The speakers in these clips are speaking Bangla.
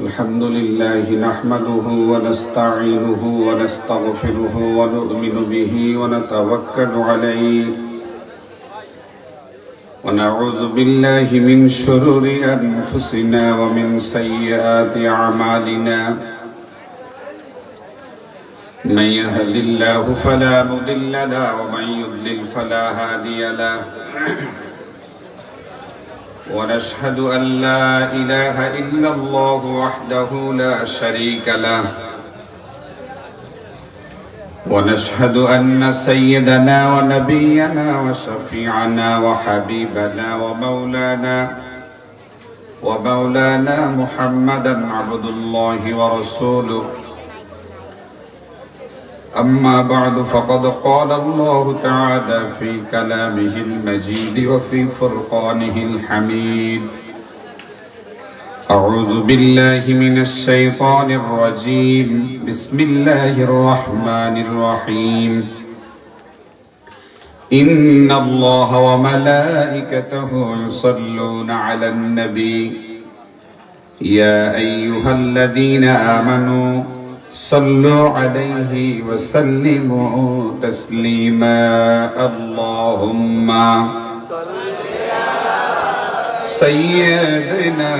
الحمد لله نحمده ونستعينه ونستغفره ونؤمن به ونتوكل عليه ونعوذ بالله من شرور أنفسنا ومن سيئات أعمالنا من يهد الله فلا مضل له ومن يضلل فلا هادي له ونشهد أن لا إله إلا الله وحده لا شريك له ونشهد أن سيدنا ونبينا وشفيعنا وحبيبنا ومولانا محمدا عبد الله ورسوله أما بعد فقد قال الله تعالى في كلامه المجيد وفي فرقانه الحميد أعوذ بالله من الشيطان الرجيم بسم الله الرحمن الرحيم إن الله وملائكته يصلون على النبي يا أيها الذين آمنوا صلوا عليه وسلموا تسليما اللهم سيدنا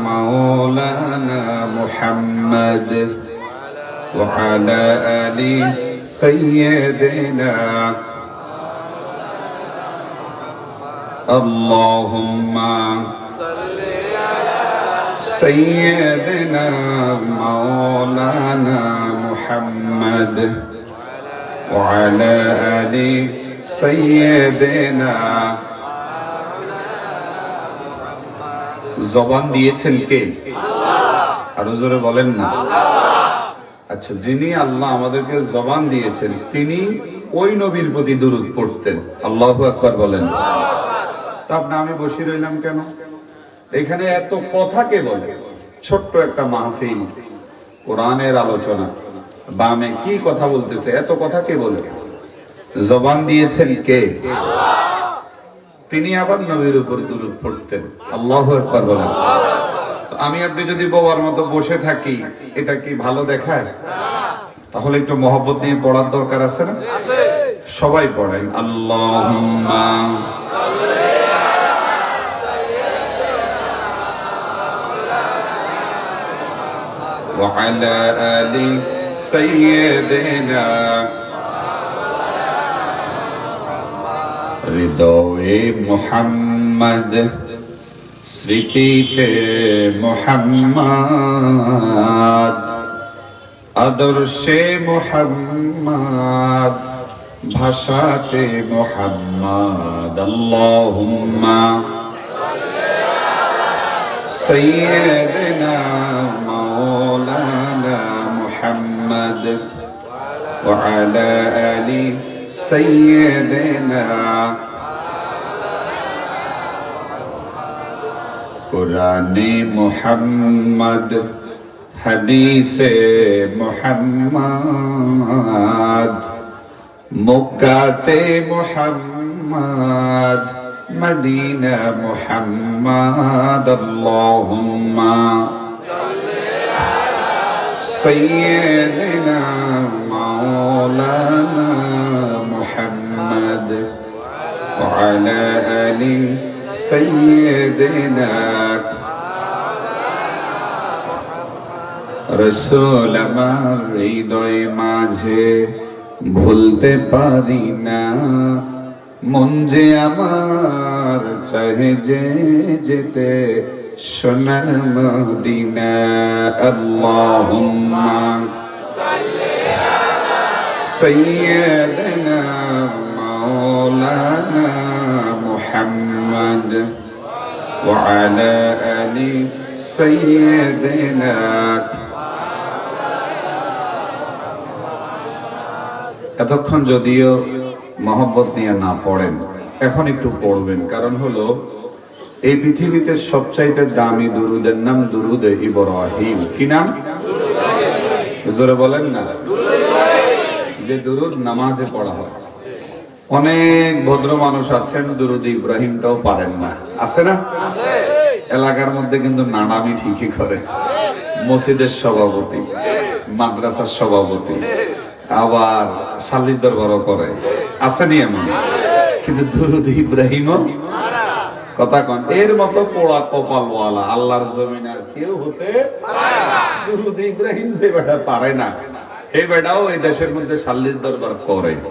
مولانا محمد وعلى آل سيدنا اللهم سيدنا مولانا محمد وعلى آل سيدنا জবান দিয়েছেন কে? আরো জোরে বলেন না। আচ্ছা, যিনি আল্লাহ আমাদেরকে জবান দিয়েছেন তিনি ওই নবীর প্রতি দুরূদ পড়তেন। আল্লাহু আকবার বলেন। তা আপনি আমি বসে রইলাম কেন? এখানে এত কথা কে বলে? ছোট্ট একটা মাহফিল, কোরআনের আলোচনা, বামে কি কথা বলতেছে, এত কথা কে বলে? জবান দিয়েছেন কে? তিনি আবার নবীর উপর দুরূদ পড়তেন। আল্লাহু আকবার বলেন। আমি আপনি যদি বাবার মতো বসে থাকি, এটা কি ভালো দেখায়? তাহলে একটু মহব্বত নিয়ে পড়ার দরকার আছে না? সবাই পড়েন আল্লাহুম্মা وعلى آل سيدنا হৃদয়ে মুহাম্মদ স্মৃতিতে মুহাম্মদ আদর্শে মুহাম্মদ ভাষাতে মুহাম্মদ আল্লাহুম্মা সাইয়্যিদিনা مولانا محمد وعلى آل سيدنا قرآن محمد حديث محمد مكة محمد مدينة محمد اللهم سيدنا مولانا محمد وعلى آل سيدنا رسول আমার হৃদয় মাঝে ভুলতে পারি না, মন যে আমার চাহে যে যেতে সোনার মদিনা আল্লাহুম্মা সাইয়্যিদিনা মাওলানা মুহাম্মদ ওয়া আলা আলি সাইয়্যিদিনা। এতক্ষণ যদিও মহব্বত নিয়ে না পড়েন, এখন একটু পড়বেন। কারণ হলো এই পৃথিবীতে সবচাইতে দামি দুরুদের নাম দুরুদে ইব্রাহিম। কি নাম? জোরে বলেন না। যে দুরুদ নামাজে পড়া হয়। অনেক ভদ্র মানুষ আছেন দুরুদ ইব্রাহিমটাও পারেন না, আছে না? এলাকার মধ্যে কিন্তু নানামি ঠিকই করে, মসজিদের সভাপতি, মাদ্রাসার সভাপতি, আবার সালিস দরবারও করে, আসেনি এমন? কিন্তু দুরূদ ইব্রাহিম কথা কন, এর মতো পোড়া কপালওয়ালা আল্লাহর জমিন আর কেউ হতে পারে না। দুরূদ ইব্রাহিম যে বেটা পারে না, এই বেটাও এই দেশের মধ্যে সালিস দরবার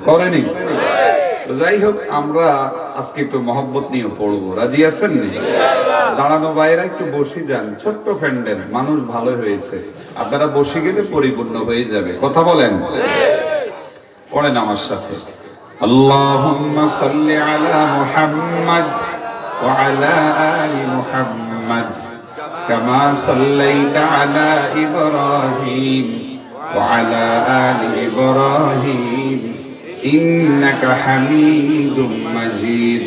করেনি। যাই হোক, আমরা আজকে একটু মহব্বত নিয়ে পড়বো, রাজি আছেন? দাঁড়ানো বাইরে একটু বসে যান, ছোট্ট প্যান্ডেল, মানুষ ভালো হয়েছে, আপনারা বসে গেলে পরিপূর্ণ হয়ে যাবে। কথা বলেন, পড়েন আমার সাথে। আল্লাহুম্মা সাল্লি আলা মুহাম্মাদ ওয়া আলা আলি মুহাম্মাদ কামা সাল্লাইতা আলা ইব্রাহিম ওয়া আলা আলি ইব্রাহিম ইন্নাকা হামিদুম মাজিদ।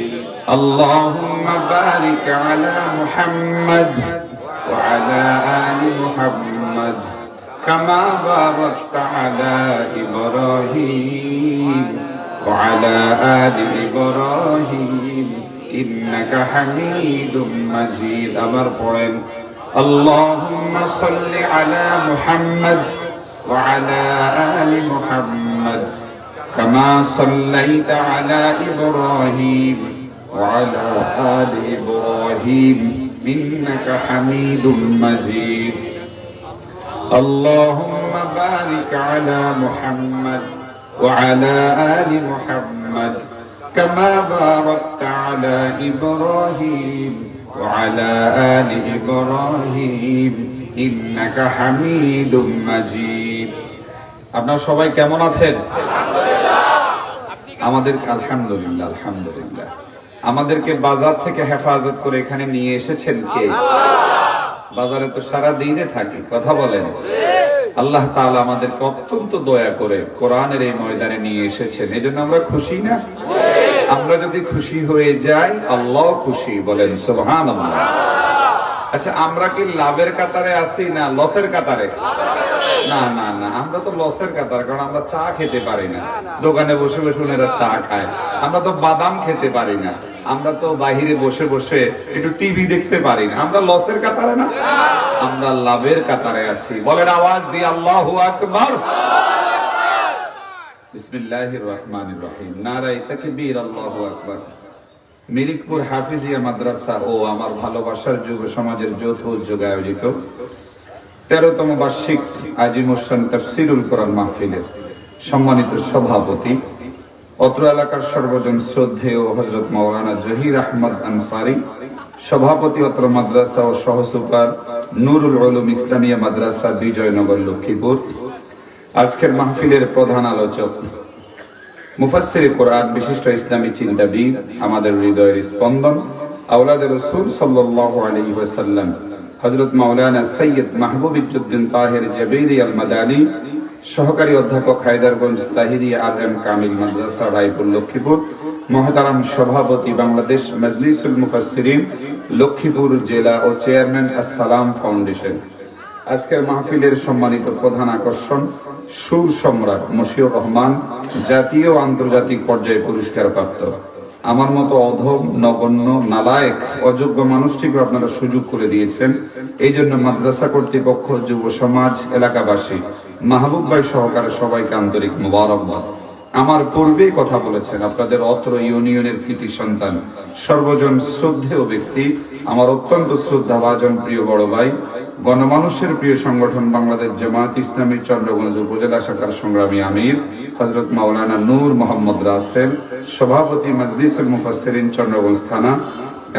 আল্লাহুম্মা বারিক আলা মুহাম্মাদ ওয়া আলা আলি মুহাম্মাদ কামা বারাকতা আলা ইব্রাহিম ওয়া আলা আলি ইব্রাহিম ইন্নাকা হামিদুম মাজিদ। আবার পড়েন, আল্লাহুম্মা সাল্লি আলা মুহাম্মাদ ওয়া আলা আলি মুহাম্মাদ কামা সাল্লাইতা আলা ইব্রাহিম ওয়া আলা আলি ইব্রাহিম ইন্নাকা হামিদুম মাজিদ। اللهم بارك على محمد وعلى آل محمد كما باركت على إبراهيم وعلى آل إبراهيم إنك حميد مجيد। আপনারা সবাই কেমন আছেন? আমাদের আলহামদুলিল্লাহ, আলহামদুলিল্লাহ। আমাদেরকে বাজার থেকে হেফাজত করে এখানে নিয়ে এসেছেন কে? বাজারে তো সারা দিনে থাকি, কথা বলেন। আল্লাহ তাআলা আমাদেরকে অত্যন্ত দয়া করে কোরআনের এই ময়দানে নিয়ে এসেছেন, এই জন্য আমরা খুশি না? আমরা যদি খুশি হয়ে যাই, আল্লাহ খুশি, বলেন সুবহানাল্লাহ। আচ্ছা, আমরা কি লাভের কাতারে আছি না লসের কাতারে? না না না, আমরা তো লসের কাতার, কারণ আমরা চা খেতে পারি না, দোকানে বসে বসে ওনারা চা খায়। আমরা তো বাদাম খেতে পারি না, আমরা তো বাহিরে বসে বসে একটু টিভি দেখতে পারি না। আমরা লসের কাতারে না, আমরা লাভের কাতারে আছি। বলেন আওয়াজ দিয়ে আল্লাহু আকবার। বিসমিল্লাহির রহমানির রহিম। নারায়ে তাকবীর, আল্লাহু আকবার। মিরিকপুর হাফিজিয়া মাদ্রাসা ও আমার ভালোবাসার যুব সমাজের যৌথ উদ্যোগে আয়োজিত 13তম বার্ষিক আজিমুসান তাফসীরুল কোরআন মাহফিলের সম্মানিত সভাপতি, অত্র এলাকার সর্বজন শ্রদ্ধেয় হযরত মাওলানা জহির আহমদ আনসারী, সভাপতি অত্র মাদ্রাসা ও সহসুপার নুরুল উলুম ইসলামিয়া মাদ্রাসা, বিজয়নগর, লক্ষ্মীপুর। আজকের মাহফিলের প্রধান আলোচক, মুফাসসিরে কোরআন, বিশিষ্ট ইসলামী চিন্তাবিদ, আমাদের হৃদয়ের স্পন্দন, আওলাদে রাসূল সাল্লাল্লাহু আলাইহি ওয়াসাল্লাম হযরত মাওলানা সৈয়দ মাহবুব ইজ্জুদ্দিন তাহের জাবেরি আল মাদানী, সহকারী অধ্যাপক হায়দারগঞ্জ তাহিরিয়া আর.এম. কামিল মাদ্রাসা, রায়পুর, লক্ষ্মীপুর। মহতারাম সভাপতি বাংলাদেশ মজলিসুল মুফাসসিরিন লক্ষ্মীপুর জেলা ও চেয়ারম্যান আসসালাম ফাউন্ডেশন। আজকের মাহফিলের সম্মানিত প্রধান আকর্ষণ, সুর সম্রাট মশিউর রহমান, জাতীয় ও আন্তর্জাতিক পর্যায়ে পুরস্কার প্রাপ্ত। আমার মতো অধম, নগণ্য, নালায়েক, অযোগ্য মানুষটিকে আপনারা সুযোগ করে দিয়েছেন। এই জন্য মাদ্রাসা কর্তৃপক্ষ, যুব সমাজ, এলাকাবাসী, মাহবুব ভাই সহকারে সবাইকে আন্তরিক মোবারকবাদ। আমার পূর্বেই কথা বলেছেন আপনাদের অত্র ইউনিয়নের কৃতি সন্তান, সর্বজন শ্রদ্ধেয় ব্যক্তি, আমার অত্যন্ত শ্রদ্ধাভাজন প্রিয় বড় ভাই, গণমানুষের প্রিয় সংগঠন বাংলাদেশ জামাত ইসলামী চন্দ্রগঞ্জ উপজেলা শাখার সংগ্রামী আমির হযরত মাওলানা নূর মোহাম্মদ রাসেল, সভাপতি মজলিসুল মুফাসসিরিন চন্দ্রগঞ্জ থানা।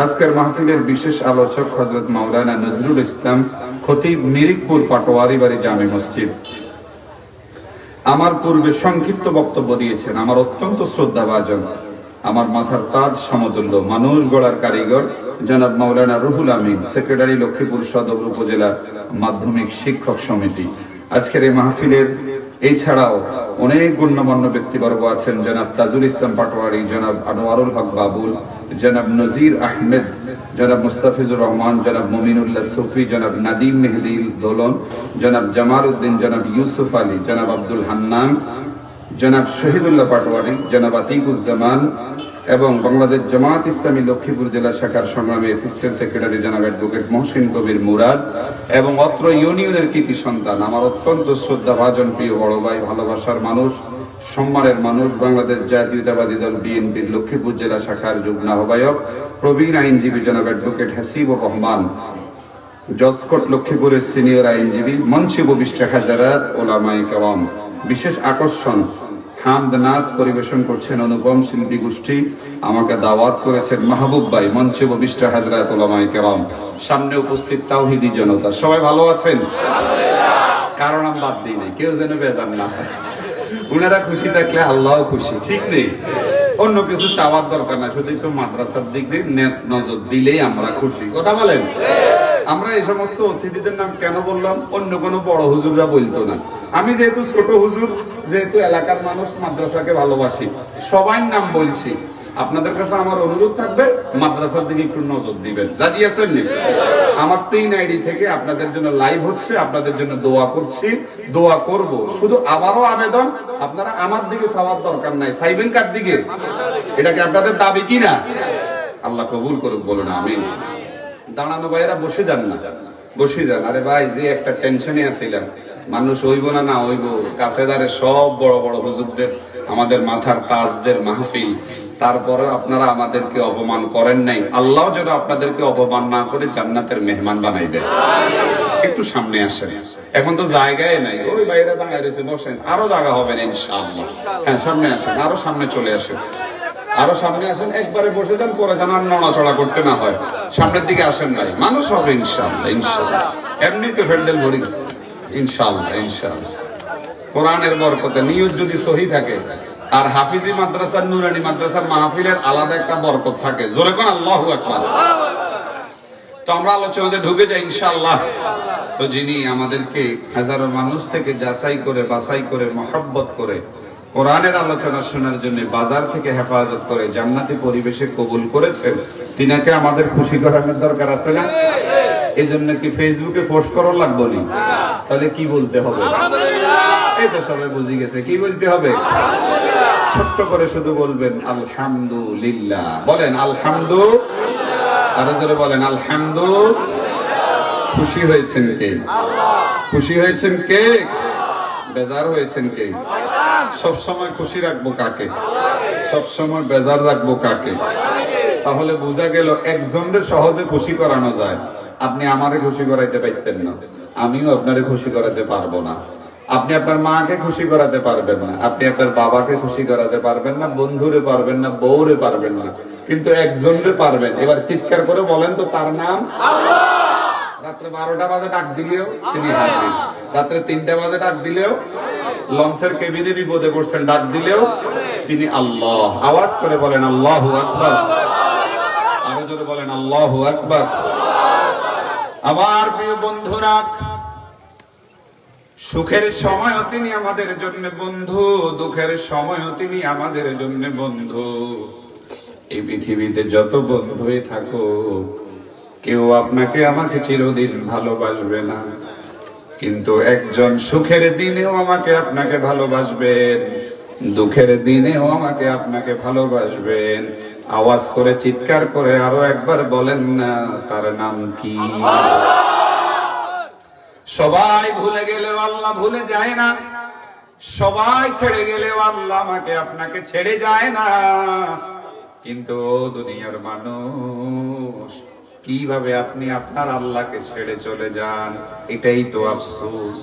আজকের মাহফিলের বিশেষ আলোচক হযরত মাওলানা নজরুল ইসলাম, খতিব, মিরিকপুর পাটোয়ারি বাড়ি জামে মসজিদ। আমার পূর্বে সংক্ষিপ্ত বক্তব্য দিয়েছেন আমার অত্যন্ত শ্রদ্ধাভাজন, আমার মাথার তাজ সমতুল্য, মানুষ গড়ার কারিগর জনাব মাওলানা রুহুল আমিন, সেক্রেটারি, লক্ষ্মীপুর সদর উপজেলা মাধ্যমিক শিক্ষক সমিতি। আজকের এই মাহফিলের এছাড়াও অনেক গণ্যমান্য ব্যক্তিবর্গ আছেন, জনাব তাজুল ইসলাম পাটোয়ারি, জনাব আনোয়ারুল হক বাবুল, জনাব নজির আহমেদ, জনাব মুস্তাফিজুর রহমান, জনাব মুমিনুল্লাহ সুফি, জনাব নাদিম মেহেদি দোলন, জনাব জামাল উদ্দিন, জনাব ইউসুফ আলী, জনাব আব্দুল হান্নান, জনাব শহীদুল্লাহ পাটোয়ারি, জনাব আতিকুজ্জামান, এবং বাংলাদেশ জামাত ইসলামী লক্ষ্মীপুর জেলা শাখার সংগ্রামী অ্যাসিস্ট্যান্ট সেক্রেটারি জনাব অ্যাডভোকেট মহসিন কবির মুরাদ এবং অত্র ইউনিয়নের কৃতি সন্তান, আমার অত্যন্ত শ্রদ্ধাভাজন প্রিয় বড় ভাই, ভালোবাসার মানুষ, সম্মানের মানুষ, বাংলাদেশ জাতীয়তাবাদী দল বিএনপির লক্ষ্মীপুর জেলা শাখার যুগ্ম আহ্বায়ক, প্রবীণ আইনজীবী জনাব অ্যাডভোকেট হাসিবুর রহমান, জসকোট লক্ষ্মীপুরের সিনিয়র আইনজীবী, মঞ্চে উপবিষ্ট হাজারাত ওলামায়ে কেরাম। বিশেষ আকর্ষণ, হামদনাথ পরিবেশন করছেন অনুপম শিল্পী গোষ্ঠী। আমাকে দাওয়াত করেছেন মাহবুব ভাই, মঞ্চে উপবিষ্ট হাজরাত ওলামায়ে কেরাম, সামনে উপস্থিত তাওহীদি জনতা। সবাই ভালো আছেন? কারণ আমি বাদ দিই নাই, কেউ যেন বেজার না হয়। উনারা খুশি থাকলে আল্লাহ খুশি, ঠিক নেই? অন্য কিছু চাওয়ার দরকার না, শুধু একটু মাদ্রাসার দিক দিয়ে নজর দিলেই আমরা খুশি। কথা বলেন? আমরা এই সমস্ত অতিথিদের নাম কেন বললাম? অন্য কোনো বড় হুজুররা বলতো না। আমি যেহেতু ছোট হুজুর, যেহেতু এলাকার মানুষ, মাদ্রাসাকে ভালোবাসি, সবাই নাম বলছি। আপনাদের কাছে আমার অনুরোধ থাকবে, মাদ্রাসার দিকে একটু নজর দিবেন। রাজি আছেন? আমার 3 আইডি থেকে আপনাদের জন্য লাইভ হচ্ছে, আপনাদের জন্য দোয়া করছি, দোয়া করব। শুধু আবারও আবেদন, আপনারা আমার দিকে চাওয়ার দরকার নাই, চাইবেন কার দিকে? এটাকে আপনাদের দাবি কিনা? আল্লাহ কবুল করুক, বলুন আমিন। দাঁড়ানো ভাইয়েরা বসে যান না, বসে যান। আরে ভাই, যে একটা টেনশনে আছিলাম, মানুষ হইব না না হইব, কাছে দাঁড়ে সব বড় বড় হুজুরদের, আমাদের মাথার তাজদের মাহফিল, তারপরে আপনারা আমাদেরকে অপমান করেন নাই। আল্লাহ যেন আপনাদেরকে অপমান না করে জান্নাতের মেহমান বানাই দেয়। একটু সামনে আসেন, এখন তো জায়গায় নাই, ওই বাইরে দাঁড়ায় রয়েছে, বসেন, আরো জায়গা হবে না ইনশাআল্লাহ। হ্যাঁ, সামনে আসেন, আরো সামনে চলে আসেন, আরো সামনে আসেন, একবারে বসে যান, পরে যেন আর নড়াচড়া করতে না হয়। সামনের দিকে আসেন ভাই, মানুষ হবে ইনশাআল্লাহ, ইনশাআল্লাহ। এমনিতে ফ্যান্ডেল ভরি ইনশাআল্লাহ, ইনশাআল্লাহ। কোরআনের বরকতে নিয়ত যদি সহি থাকে, আর হাফিজি মাদ্রাসার, নুরানি মাদ্রাসার মাহফিলের আলাদা একটা বরকত থাকে। জোরে কোন আল্লাহু আকবার। তো আমরা আলোচনাতে ঢুকে যাই ইনশাআল্লাহ। তো যিনি আমাদেরকে হাজারো মানুষ থেকে যাচাই করে, বাছাই করে, মহব্বত করে কোরআনের আলোচনা শোনার জন্য বাজার থেকে হেফাজত করে জান্নাতি পরিবেশে কবুল করেছেন, তিনাকে আমাদের খুশি করানোর দরকার আছে না? এই জন্য কি ফেসবুকে পোস্ট করা লাগবে না? তাহলে কি বলতে হবে? এই তো সবাই বুঝে গেছে, কি বলতে হবে? ছোট্ট করে শুধু বলবেন আলহামদুলিল্লাহ। বলেন আলহামদুলিল্লাহ, আরো জোরে বলেন আলহামদুলিল্লাহ। খুশি হয়েছেন কে? খুশি হয়েছেন কে? বেজার হয়েছেন কে? সব সময় খুশি রাখবো কাকে? সব সময় বেজার রাখবো কাকে? তাহলে বোঝা গেল একজনের সহজে খুশি করানো যায়। আপনি আমারে খুশি করাইতে পারতেন না, আমিও আপনারে খুশি করাতে পারবো না। আপনি আপনার মাকে খুশি করাতে পারবেন না, আপনি আপনার বাবাকে খুশি করাতে পারবেন না, বন্ধুরে পারবেন না, বউরে পারবেন না, কিন্তু একজনরে পারবেন। এবার চিৎকার করে বলেন তো, তার নাম আল্লাহ। রাত্রে 12টা বাজে ডাক দিলেও তিনি হাজির, রাত্রে 3টা বাজে ডাক দিলেও, লঞ্চের কেবিনে বিপদে পড়ছেন ডাক দিলেও তিনি আল্লাহ। আওয়াজ করে বলেন আল্লাহু আকবার, আরো জোরে বলেন আল্লাহু আকবার। আমার প্রিয় বন্ধুরা, সুখের সময়ও তিনি আমাদের জন্য বন্ধু, দুঃখের সময়ও তিনি আমাদের জন্য বন্ধু। এই পৃথিবীতে যত বন্ধুই থাকুক, কেউ আপনাকে আমাকে চিরদিন ভালোবাসবে না, কিন্তু একজন সুখের দিনেও আমাকে আপনাকে ভালোবাসবেন, দুঃখের দিনেও আমাকে আপনাকে ভালোবাসবেন। আওয়াজ করে, চিৎকার করে আরো একবার বলেন না, তার নাম কি? সবাই ভুলে গেলেও আল্লাহ ভুলে যায় না, সবাই ছেড়ে গেলেও আল্লাহ আমাকে আপনাকে ছেড়ে যায় না। কিন্তু দুনিয়ার মানুষ, কিভাবে আপনি আপনার আল্লাহকে ছেড়ে চলে যান, এটাই তো আফসোস।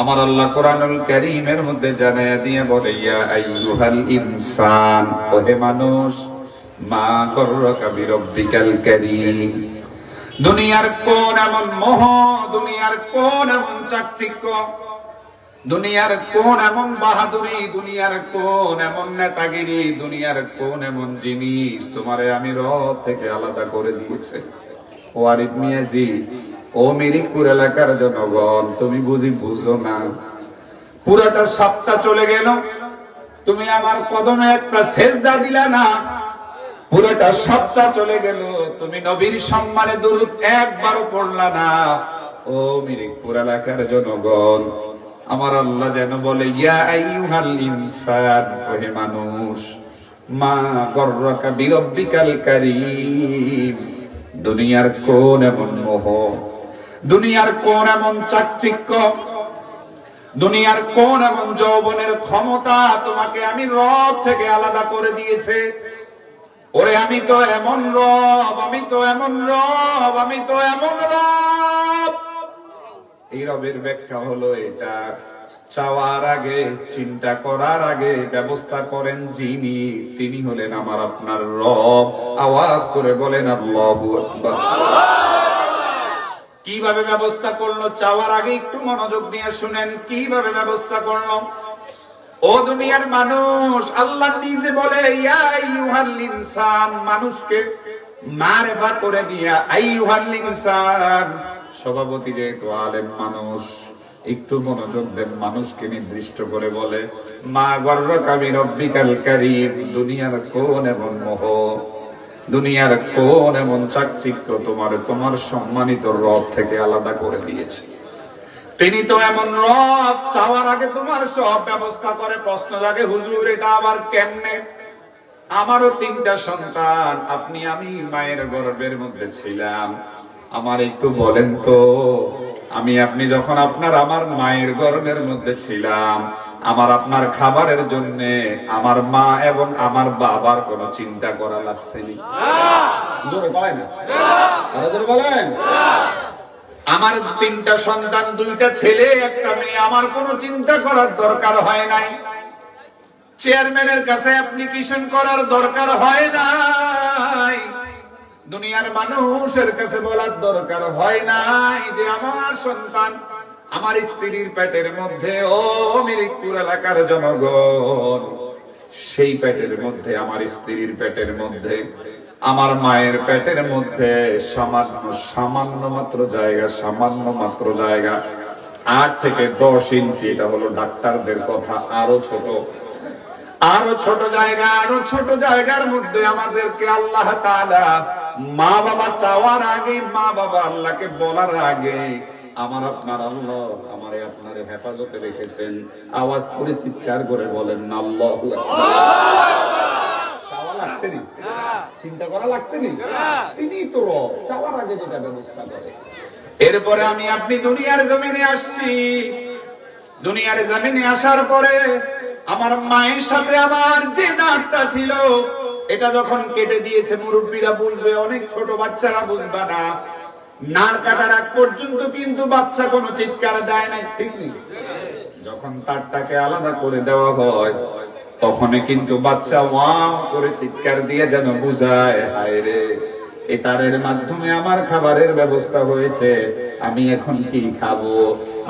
আমার আল্লাহ কোরআনুল কারীমের মধ্যে জানায়া দিয়ে বলে, ইয়া আইয়ুহাল ইনসান, ওহে মানুষ, মা গররাকা বিরব্বিকাল কারীম। দুনিয়ার কোন এমন মোহ, দুনিয়ার কোন এমন চাকচিক্য, দুনিয়ার কোন এমন বাহাদুরি, দুনিয়ার কোন এমন নেতাগিরি, দুনিয়ার কোন এমন জিনিস তোমারে আমি রব থেকে আলাদা করে দিয়েছে। ও আরিফ মিয়াজি, ও মিরিকপুর এলাকার জনগণ, তুমি বুঝো না। পুরাটা সপ্তাহ চলে গেল, তুমি আমার কদমে একটা সেজদা দিলা না। পুরোটা সপ্তাহ চলে গেল, তুমি নবীর সম্মানে দুরূদ একবারও পড়লা না। ও মিরিকপুর এলাকার জনগণ, আমার আল্লাহ যেন বলে, ইয়া আইয়ুহাল ইনসান, ওহে মানুষ, মা গররাকা বিরব্বিকাল কারীম। দুনিয়ার কোন এমন মোহ, দুনিয়ার কোন এমন চাকচিক্য, দুনিয়ার কোন এমন যৌবনের ক্ষমতা তোমাকে আমি রব থেকে আলাদা করে দিয়েছে? ওরে আমি তো এমন রব, আমি তো এমন রব, আমি তো এমন রব। এই রবের ব্যাখ্যা হলো এটা, চাওয়ার আগে, চিন্তা করার আগে ব্যবস্থা করেন যিনি, তিনি হলেন আমার আপনার রব। আওয়াজ করে বলেন আল্লাহু আকবার। কিভাবে ব্যবস্থা করলো? চাওয়ার আগে একটু মনোযোগ দিয়ে শুনেন কিভাবে ব্যবস্থা করলো। ও দুনিয়ার মানুষ, আল্লাহ নিজে বলে ইয়া আইয়ুহাল ইনসান, মানুষকে মারফা করে দিয়া আইয়ুহাল ইনসান। সভাপতি যেহেতু আলেম মানুষ, একটু মনোযোগ দেন, মানুষকে নির্দিষ্ট করে বলে মা গররাকা বিরব্বিকাল কারীম। দুনিয়ার কোন এমন মোহ, দুনিয়ার কোন এমন চাকচিক্য তোমার সম্মানিত রব থেকে আলাদা করে দিয়েছে? তিনি তো এমন রব, চাওয়ার আগে তোমার সব ব্যবস্থা করে। প্রশ্ন জাগে, হুজুর এটা আবার কেমনে? আমারও 3টা সন্তান, আপনি আমি মায়ের গর্ভের মধ্যে ছিলাম। আমার একটু বলেন তো, আমি আপনি যখন আমার মায়ের গর্ভের মধ্যে ছিলাম, আমার আপনার খাবারের জন্য আমার মা এবং আমার বাবার কোনো চিন্তা করা লাগছেনি? জোরে বলেন না, আরো জোরে বলেন। আমার 3টা সন্তান, 2টা ছেলে 1টা মেয়ে, আমার কোনো চিন্তা করার দরকার হয় নাই। চেয়ারম্যানের কাছে অ্যাপ্লিকেশন করার দরকার হয় নাই। দুনিয়ার মানুষের কাছে বলার দরকার হয় নাই যে আমার সন্তান আমার স্ত্রীর পেটের মধ্যে। ও মিরিকপুর এলাকার জনগণ, সেই পেটের মধ্যে, আমার স্ত্রীর পেটের মধ্যে, আমার মায়ের পেটের মধ্যে সামান্য মাত্র জায়গা 8 থেকে 10 ইঞ্চি। এটা হলো ডাক্তারদের কথা। আরো ছোট জায়গা, আরো ছোট জায়গার মধ্যে আমাদেরকে আল্লাহ তাআলা মা বাবা চাওয়ার আগে, মা বাবা আল্লাহকে বলার আগে আমার আপনার আল্লাহ আমারে আপনারে হেফাজতে রেখেছেন। আওয়াজ করে চিৎকার করে বলেন না আল্লাহু আকবার। চাওয়া লাগছে না, চিন্তা করা লাগছে না, তিনি তো রব, চাওয়ার আগে যেটা ব্যবস্থা করে। এরপরে আমি আপনি দুনিয়ার জমিনে আসছি। দুনিয়ার জমিনে আসার পরে আমার মায়ের সাথে আমার যে নাটটা ছিল, এটা যখন কেটে দিয়েছে, মুরব্বীরা বুঝবে, অনেক ছোট বাচ্চারা বুঝবে না। নাড় কাটার আগ পর্যন্ত কিন্তু বাচ্চা কোনো চিৎকার দেয় নাই, ঠিক নেই? যখন তারটাকে আলাদা করে দেওয়া হয়, তখনই কিন্তু বাচ্চা ওয়াও করে চিৎকার দিয়ে যেন বুঝায়, হায় রে, এই তারের মাধ্যমে আমার খাবারের ব্যবস্থা হয়েছে, আমি এখন কি খাবো?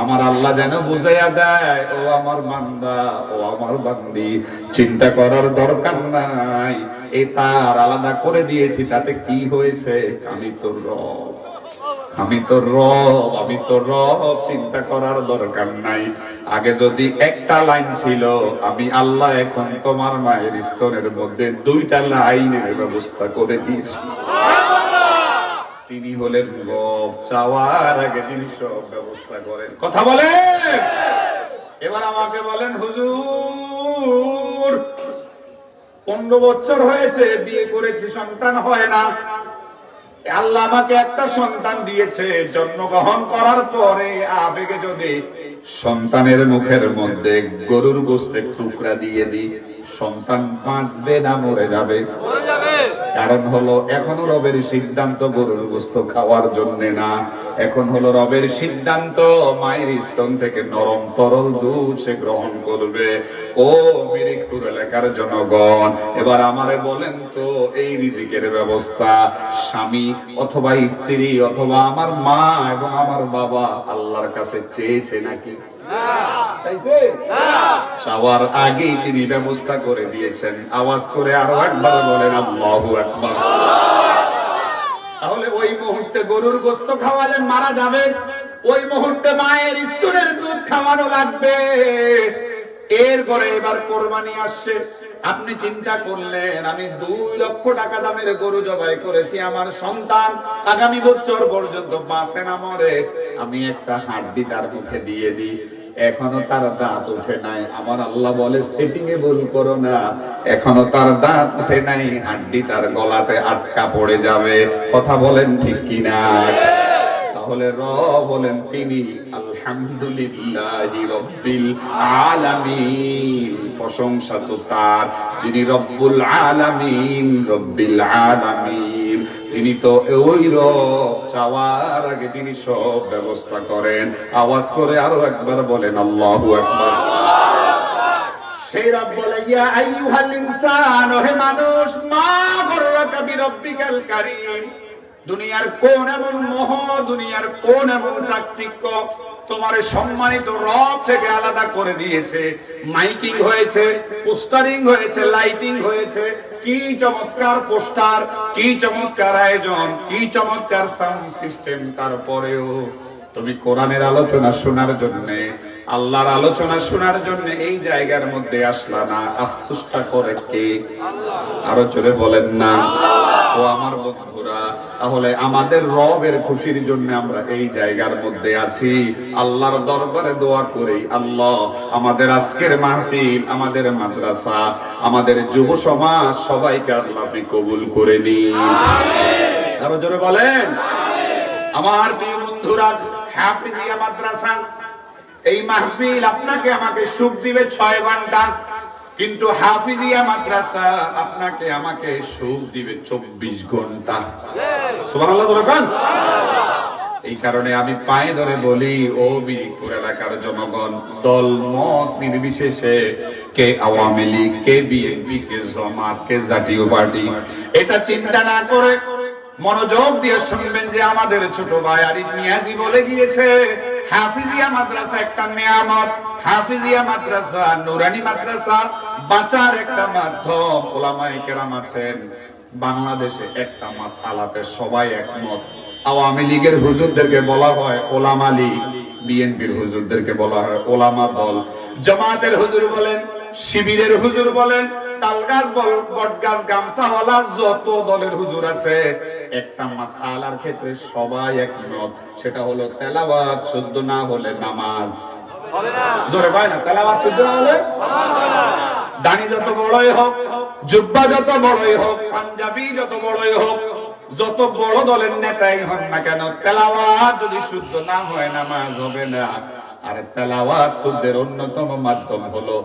আমার আল্লাহ যেন বুঝাইয়া দেয়, ও আমার বান্দা, ও আমার বান্দি, চিন্তা করার দরকার নাই, এই তার আলাদা করে দিয়েছি, তাতে কি হয়েছে? আমি তো রব, আমি তো রব, আমি তো রব, চিন্তা করার দরকার নাই। আগে যদি একটা লাইন ছিল, আমি আল্লাহ এখন তোমার মায়ের স্তনের মধ্যে 2টা লাইনের ব্যবস্থা করে দিয়েছি। তিনি হলেন রব, চাওয়ার আগে তিনি সব ব্যবস্থা করেন। কথা বলেন। এবার আমাকে বলেন, হুজুর 15 বছর হয়েছে বিয়ে করেছি, সন্তান হয় না। আল্লাহ আমাকে একটা সন্তান দিয়েছে, জন্মগ্রহণ করার পরে আবেগে যদি সন্তানের মুখের মধ্যে গরুর গোশতের টুকরা দিয়ে দিই, সন্তান বাঁচবে না মরে যাবে? কারণ হলো এখনো রবের সিদ্ধান্ত গরুর গোশত খাওয়ার জন্য না, এখন হলো রবের সিদ্ধান্ত মায়ের স্তন থেকে নরম তরল দুধ সে গ্রহণ করবে। ও মিরিকপুর এলাকার জনগণ, এবার আমারে বলেন তো, এই রিজিকের ব্যবস্থা স্বামী অথবা স্ত্রী অথবা আমার মা এবং আমার বাবা আল্লাহর কাছে চেয়েছে নাকি? চাওয়ার আগেই তিনি ব্যবস্থা করে দিয়েছেন। আওয়াজ করে আরো একবার বলেন আল্লাহু আকবার। তাহলে ওই মুহূর্তে গরুর গোশত খাওয়ালে মারা যাবে, ওই মুহূর্তে মায়ের স্তনের দুধ খাওয়ানো লাগবে। এরপরে এবার কোরবানি আসছে। আপনি চিন্তা করলেন, আমি 2 লক্ষ টাকা দামের গরু জবাই করেছি, আমার সন্তান আগামী বছর পর্যন্ত বাঁচে না মরে, আমি একটা হাড্ডি তার মুখে দিয়ে দিই। এখনো তার দাঁত ওঠে নাই। আমার আল্লাহ বলে সেটিং এ ভুল করো না, এখনো তার দাঁত ওঠে নাই, হাড্ডি তার গলাতে আটকা পড়ে যাবে। কথা বলেন ঠিক কিনা? তাহলে বলেন তিনি আলহামদুলিল্লাহি রাব্বিল আলামিন, প্রশংসা তো তার যিনি রব্বুল আলামিন, রব্বিল আলামিন। তিনি তো ওই রব, চাওয়ার আগে তিনি সব ব্যবস্থা করেন। আওয়াজ করে আরো একবার বলেন আল্লাহু আকবার। সেই রব বলে ইয়া আইয়ুহাল ইনসান, হে মানুষ, মা গররাকা বিরব্বিকাল কারীম, দুনিয়ার কোন এমন মোহ, দুনিয়ার কোন এমন চাকচিক্য তোমার সম্মানিত রব থেকে আলাদা করে দিয়েছে? মাইকিং হয়েছে, পোস্টারিং হয়েছে, লাইটিং হয়েছে, কি চমৎকার পোস্টার, কি চমৎকার আয়োজন, কি চমৎকার সাউন্ড সিস্টেম, তারপরেও তুমি কোরআনের আলোচনা শোনার জন্য, আল্লাহর আলোচনা শোনার জন্য এই জায়গার মধ্যে আসলা না। আফসোসটা করে কে? আরো জোরে বলেন না। ও আমার বন্ধুরা, তাহলে আমাদের রবের খুশির জন্য আমরা এই জায়গার মধ্যে আছি। আল্লাহর দরবারে দোয়া করি, আল্লাহ আমাদের আজকের মাহফিল, আমাদের মাদ্রাসা, আমাদের যুব সমাজ সবাইকে আল্লাহ আপনি কবুল করে নিন। আরো জোরে বলেন। আমার প্রিয় বন্ধুরা, হাফিজিয়া মাদ্রাসা এই মাহফিল আপনাকে আমাকে সুখ দিবে 6 ঘন্টা, কিন্তু হাফিজিয়া মাদ্রাসা আপনাকে আমাকে সুখ দিবে 24 ঘন্টা। সুবহানাল্লাহ বলেন। এই কারণে আমি পায়ে ধরে বলি, ও বিজয়পুর এলাকার জনগণ, দল মত নির্বিশেষে, কে আওয়ামী লীগ, কে বিএনপি, কে জামাত, কে জাতীয় পার্টি, এটা চিন্তা না করে মনোযোগ দিয়ে শুনবেন যে আমাদের ছোট ভাই আরিফ নিয়াজি বলে গিয়েছে, হাফিজিয়া মাদ্রাসা একটা নিয়ামত, হাফিজিয়া মাদ্রাসা নুরানি মাদ্রাসা বাঁচার একটা মাধ্যম। ওলামায়ে কেরাম আছেন বাংলাদেশে একটা মাসআলাতে সবাই একমত। আওয়ামী লীগের হুজুরদেরকে বলা হয় ওলামা লীগ, বিএনপির হুজুরদেরকে বলা হয় ওলামা দল, জামাতের হুজুর বলেন, শিবিরের হুজুর বলেন, তালগাছ বল, বটগাছ, গামছাওয়ালা যত দলের হুজুর আছে, একটা মাসআলার ক্ষেত্রে সবাই একমত। সেটা হলো তেলাওয়াত শুদ্ধ না হলে নামাজ হবে না। জোরে ভাই না, তেলাওয়াত শুদ্ধ না হলে নামাজ হবে না। দাড়ি যত বড়ই হোক, জুব্বা যত বড়ই হোক, পাঞ্জাবি যত বড়ই হোক, যত বড় দলের নেতাই হন না কেন, তেলাওয়াত যদি শুদ্ধ না হয় নামাজ হবে না। আর তেলাওয়াত শুদ্ধের অন্যতম মাধ্যম হলো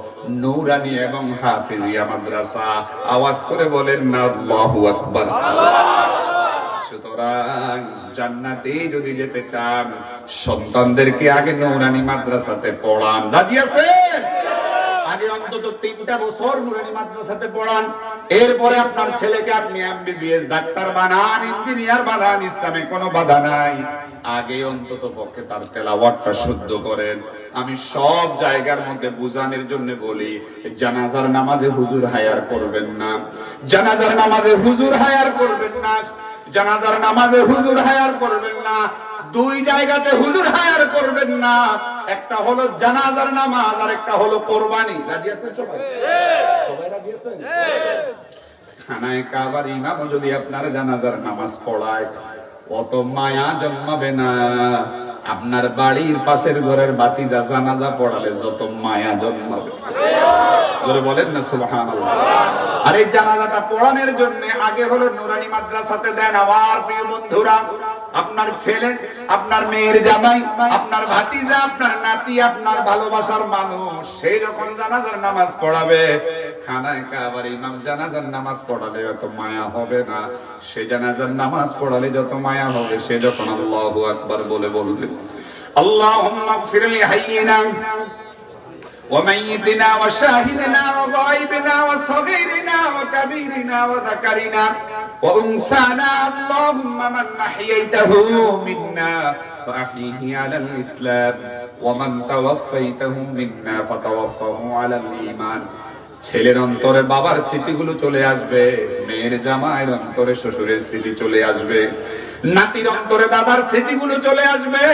নূরানি এবং হাফিজিয়া মাদ্রাসা। আওয়াজ করে বলেন না আল্লাহু আকবার। সুতরাং জান্নাতে যদি যেতে চান, সন্তানদেরকে আগে নূরানি মাদ্রাসাতে পড়ান। রাজি আছেন? আগে অন্তত 3টা বছর নূরানি মাদ্রাসাতে পড়ান, এরপরে আপনার ছেলেকে আপনি এমবিবিএস ডাক্তার বানান, ইঞ্জিনিয়ার বানান, ইসলামে কোনো বাধা নাই। আগে অন্তত পক্ষে তার তেলাওয়াতটা শুদ্ধ করেন। আমি সব জায়গার মধ্যে বুঝানোর জন্য বলি, জানাজার নামাজে হুজুর হায়ার করবেন না, জানাজার নামাজে হুজুর হায়ার করবেন না, জানাজার নামাজে হুজুর হায়ার করবেন না। 2 জায়গাতে হুজুর হায়ার করবেন না, একটা হলো জানাজার নামাজ আর একটা হলো কোরবানি। রাজি আছেন সবাই? সবাই রাজি আছেন? খানায়ে কাবার ইমাম যদি আপনার জানাজার নামাজ পড়ায়, কত মায়া জন্মাবে না? আপনার বাড়ির পাশের ঘরের বাতিজা জানাজা পড়ালে যত মায়া জন্মাবে। জোরে বলেন না সুবহানাল্লাহ। আর এই জানাজাটা পড়ানোর জন্য আগে হলো নুরানি মাদ্রাসাতে দেন। আমার প্রিয় বন্ধুরা, আপনার ছেলে, আপনার মেয়ের জামাই, আপনার ভাতিজা, আপনার নাতি, আপনার ভালোবাসার মানুষ, সে যখন জানাজার নামাজ পড়াবে, খানায়ে কাবার ইমাম জানাজার নামাজ পড়ালে যত মায়া হবে না, সে জানাজার নামাজ পড়ালে যত মায়া হবে, সে যখন আল্লাহু আকবার বলে বলবে, আল্লাহুম্মা গফির লি হাইয়িনা وميتنا وشاهدنا وغائبنا وصغيرنا وكبيرنا وذكرنا وأنثانا اللهم من أحييته منا فأحيه على الإسلام ومن توفيته منا فتوفه على الإيمان। ছেলের অন্তরে বাবার স্মৃতিগুলো চলে আসবে, মেয়ের জামাইয়ের অন্তরে শ্বশুরের স্মৃতি চলে আসবে, নাতির অন্তরে দাদার স্মৃতিগুলো চলে আসবে,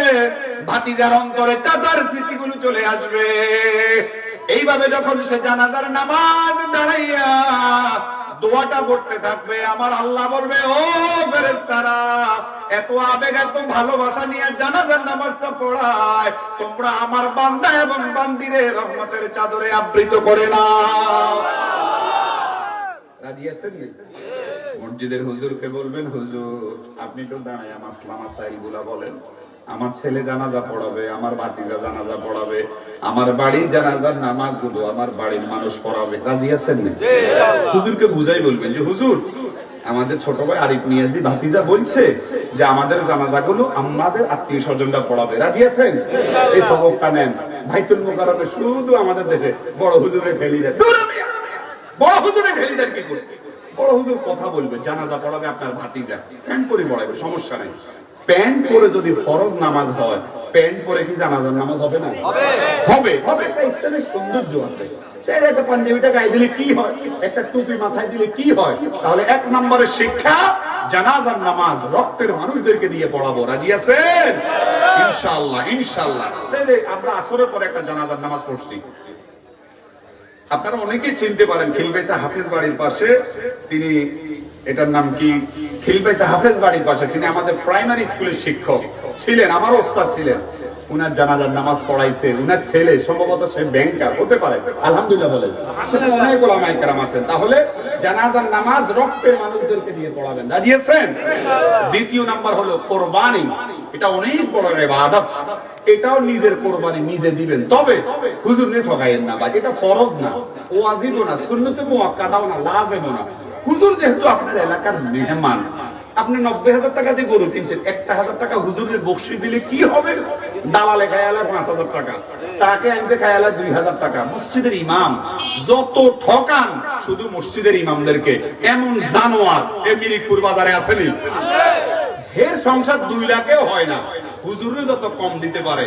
ভাতিজার অন্তরে চাচার স্মৃতিগুলো চলে আসবে। এইভাবে যখন সে জানাজার নামাজ দাঁড়াইয়া দোয়াটা পড়তে থাকবে, আমার আল্লাহ বলবে, ও ফেরেশতারা, এত আবেগ এত ভালোবাসা নিয়ে জানাজার নামাজটা পড়ায়, তোমরা আমার বান্দা এবং বান্দিরে রহমতের চাদরে আবৃত করে নাও। রাজি আছেন? মসজিদের হুজুরকে বলবেন, হুজুর আপনি তো দাঁড়ায় মাসলা মাসাইল গুলা বলেন, আমার ছেলে জানাজা পড়াবে, আমার ভাতিজা জানাজা পড়াবে, আমার বাড়ির জানাজার নামাজগুলো আমার বাড়ির মানুষ পড়াবে। রাজি আছেন না? হুজুরকে বুঝাই বলবেন যে হুজুর, আমাদের ছোট ভাই আরিফ নিয়াজি ভাতিজা বলছে যে আমাদের জানাজাগুলো আমাদের আত্মীয় স্বজনরা পড়াবে। রাজি আছেন? এই সবকটা নেন। বাইতুল মুকাররমে শুধু আমাদের দেশে বড় হুজুরে ফেলি দেয়। বড় হুজুরে ফেলি দেন কি করে? বড় হুজুর কথা বলবে, জানাজা পড়াবে আপনার ভাতিজা, প্যান্ট পরে পড়াবে, সমস্যা নেই। প্যান্ট পরে যদি ফরজ নামাজ হয়, প্যান্ট পরে কি জানাজার নামাজ হবে না? হবে। হবে। একটা ইসলামের সৌন্দর্য আছে। একটা পাঞ্জাবিটা গায়ে দিলে কি হয়, একটা টুপি মাথায় দিলে কি হয়? তাহলে এক নম্বরের শিক্ষা, জানাজার নামাজ রক্তের মানুষদেরকে দিয়ে পড়াবো। রাজি আছেন? ইনশাআল্লাহ, ইনশাআল্লাহ। আমরা আসরের পরে একটা জানাজার নামাজ পড়ছি, আপনারা অনেকেই চিনতে পারেন, খিলবেসা হাফেজ বাড়ির পাশে, তিনি, এটার নাম কি, খিলবেসা হাফেজ বাড়ির পাশে, তিনি আমাদের প্রাইমারি স্কুলের শিক্ষক ছিলেন, আমার ওস্তাদ ছিলেন। উনার জানাজার নামাজ পড়াইছে উনার ছেলে, সম্ভবত সে ব্যাংকার হতে পারে, আলহামদুলিল্লাহ বলেন। অনেক ওলামায়ে কেরাম আছেন। তাহলে জানাজার নামাজ রক্তের মানুষদেরকে দিয়ে পড়াবেন। রাজি আছেন? দ্বিতীয় নাম্বার হলো কোরবানি। এটা অনেক বড় ইবাদত। এটাও নিজের কোরবানি নিজে দিবেন, তবে হুজুর নে ঠকাইয়েন না ভাই, এটা ফরজ না, ওয়াজিবও না, সুন্নতে মুআক্কাদাও না, লাজিমও না। হুজুর যেহেতু আপনার এলাকার মেহমান, আপনি 90,000 টাকা দিয়ে গরু কিনছেন, 1,000 টাকা হুজুরের বকশি দিলে কি হবে? দালালে খায়ালা 5,000 টাকা, তাকে আনতে খায়ালা 2,000 টাকা। মসজিদের ইমাম যত ঠকান, শুধু মসজিদের ইমামদেরকে, এমন জানোয়ার এই মিরিকপুর বাজারে আসেনি। এর সংসার 2 লাখেও হয় না, হুজুরে যত কম দিতে পারে।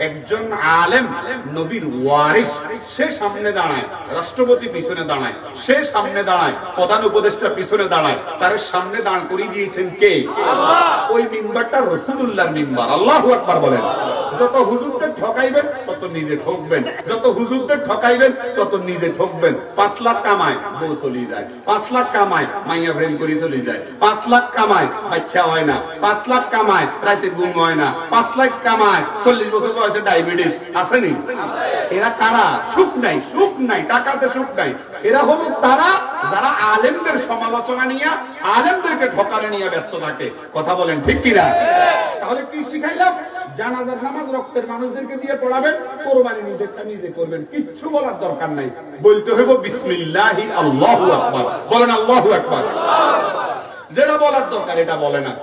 একজন আলেম, নবীর ওয়ারিস, সে সামনে দাঁড়ায়, রাষ্ট্রপতি পিছনে দাঁড়ায়, সে সামনে দাঁড়ায়, প্রধান উপদেষ্টা পিছনে দাঁড়ায়, তার সামনে দাঁড় করিয়ে দিয়েছেন কে? আল্লাহ। ওই মিম্বারটা রাসূলুল্লাহর মিম্বার। আল্লাহু আকবার বলেন। যত হুজুরদের ঠকাইবেন তত নিজে ঠকবেন, যত হুজুরদের ঠকাইবেন তত নিজে ঠকবেন। 5 লাখ কামায় বউ চলে যায়, 5 লাখ কামায় মাইয়া প্রেম করে চলে যায়, 5 লাখ কামায় বাচ্চা হয় না, 5 লাখ কামায় রাতে ঘুম হয় না, 5 লাখ কামায় 40 বছর বয়সে ডায়াবেটিস। আসেনি? এরা কারা? সুখ নাই, সুখ নাই, টাকাতে সুখ নাই। এরা হলো তারা যারা আলেমদের সমালোচনা নিয়ে, আলেমদেরকে ঠকানো নিয়ে ব্যস্ত থাকে। কথা বলেন ঠিক কিনা? তাহলে কি শিখাইলাম? জানাজার নামাজ রক্তের মানুষদেরকে দিয়ে পড়াবেন, কোরবানি নিজেরটা নিজে করবেন, কিচ্ছু বলার দরকার নাই। বলতে হইব বিসমিল্লাহি আল্লাহু আকবার। বলেন আল্লাহু আকবার। যেটা বলার দরকার এটা বলে না।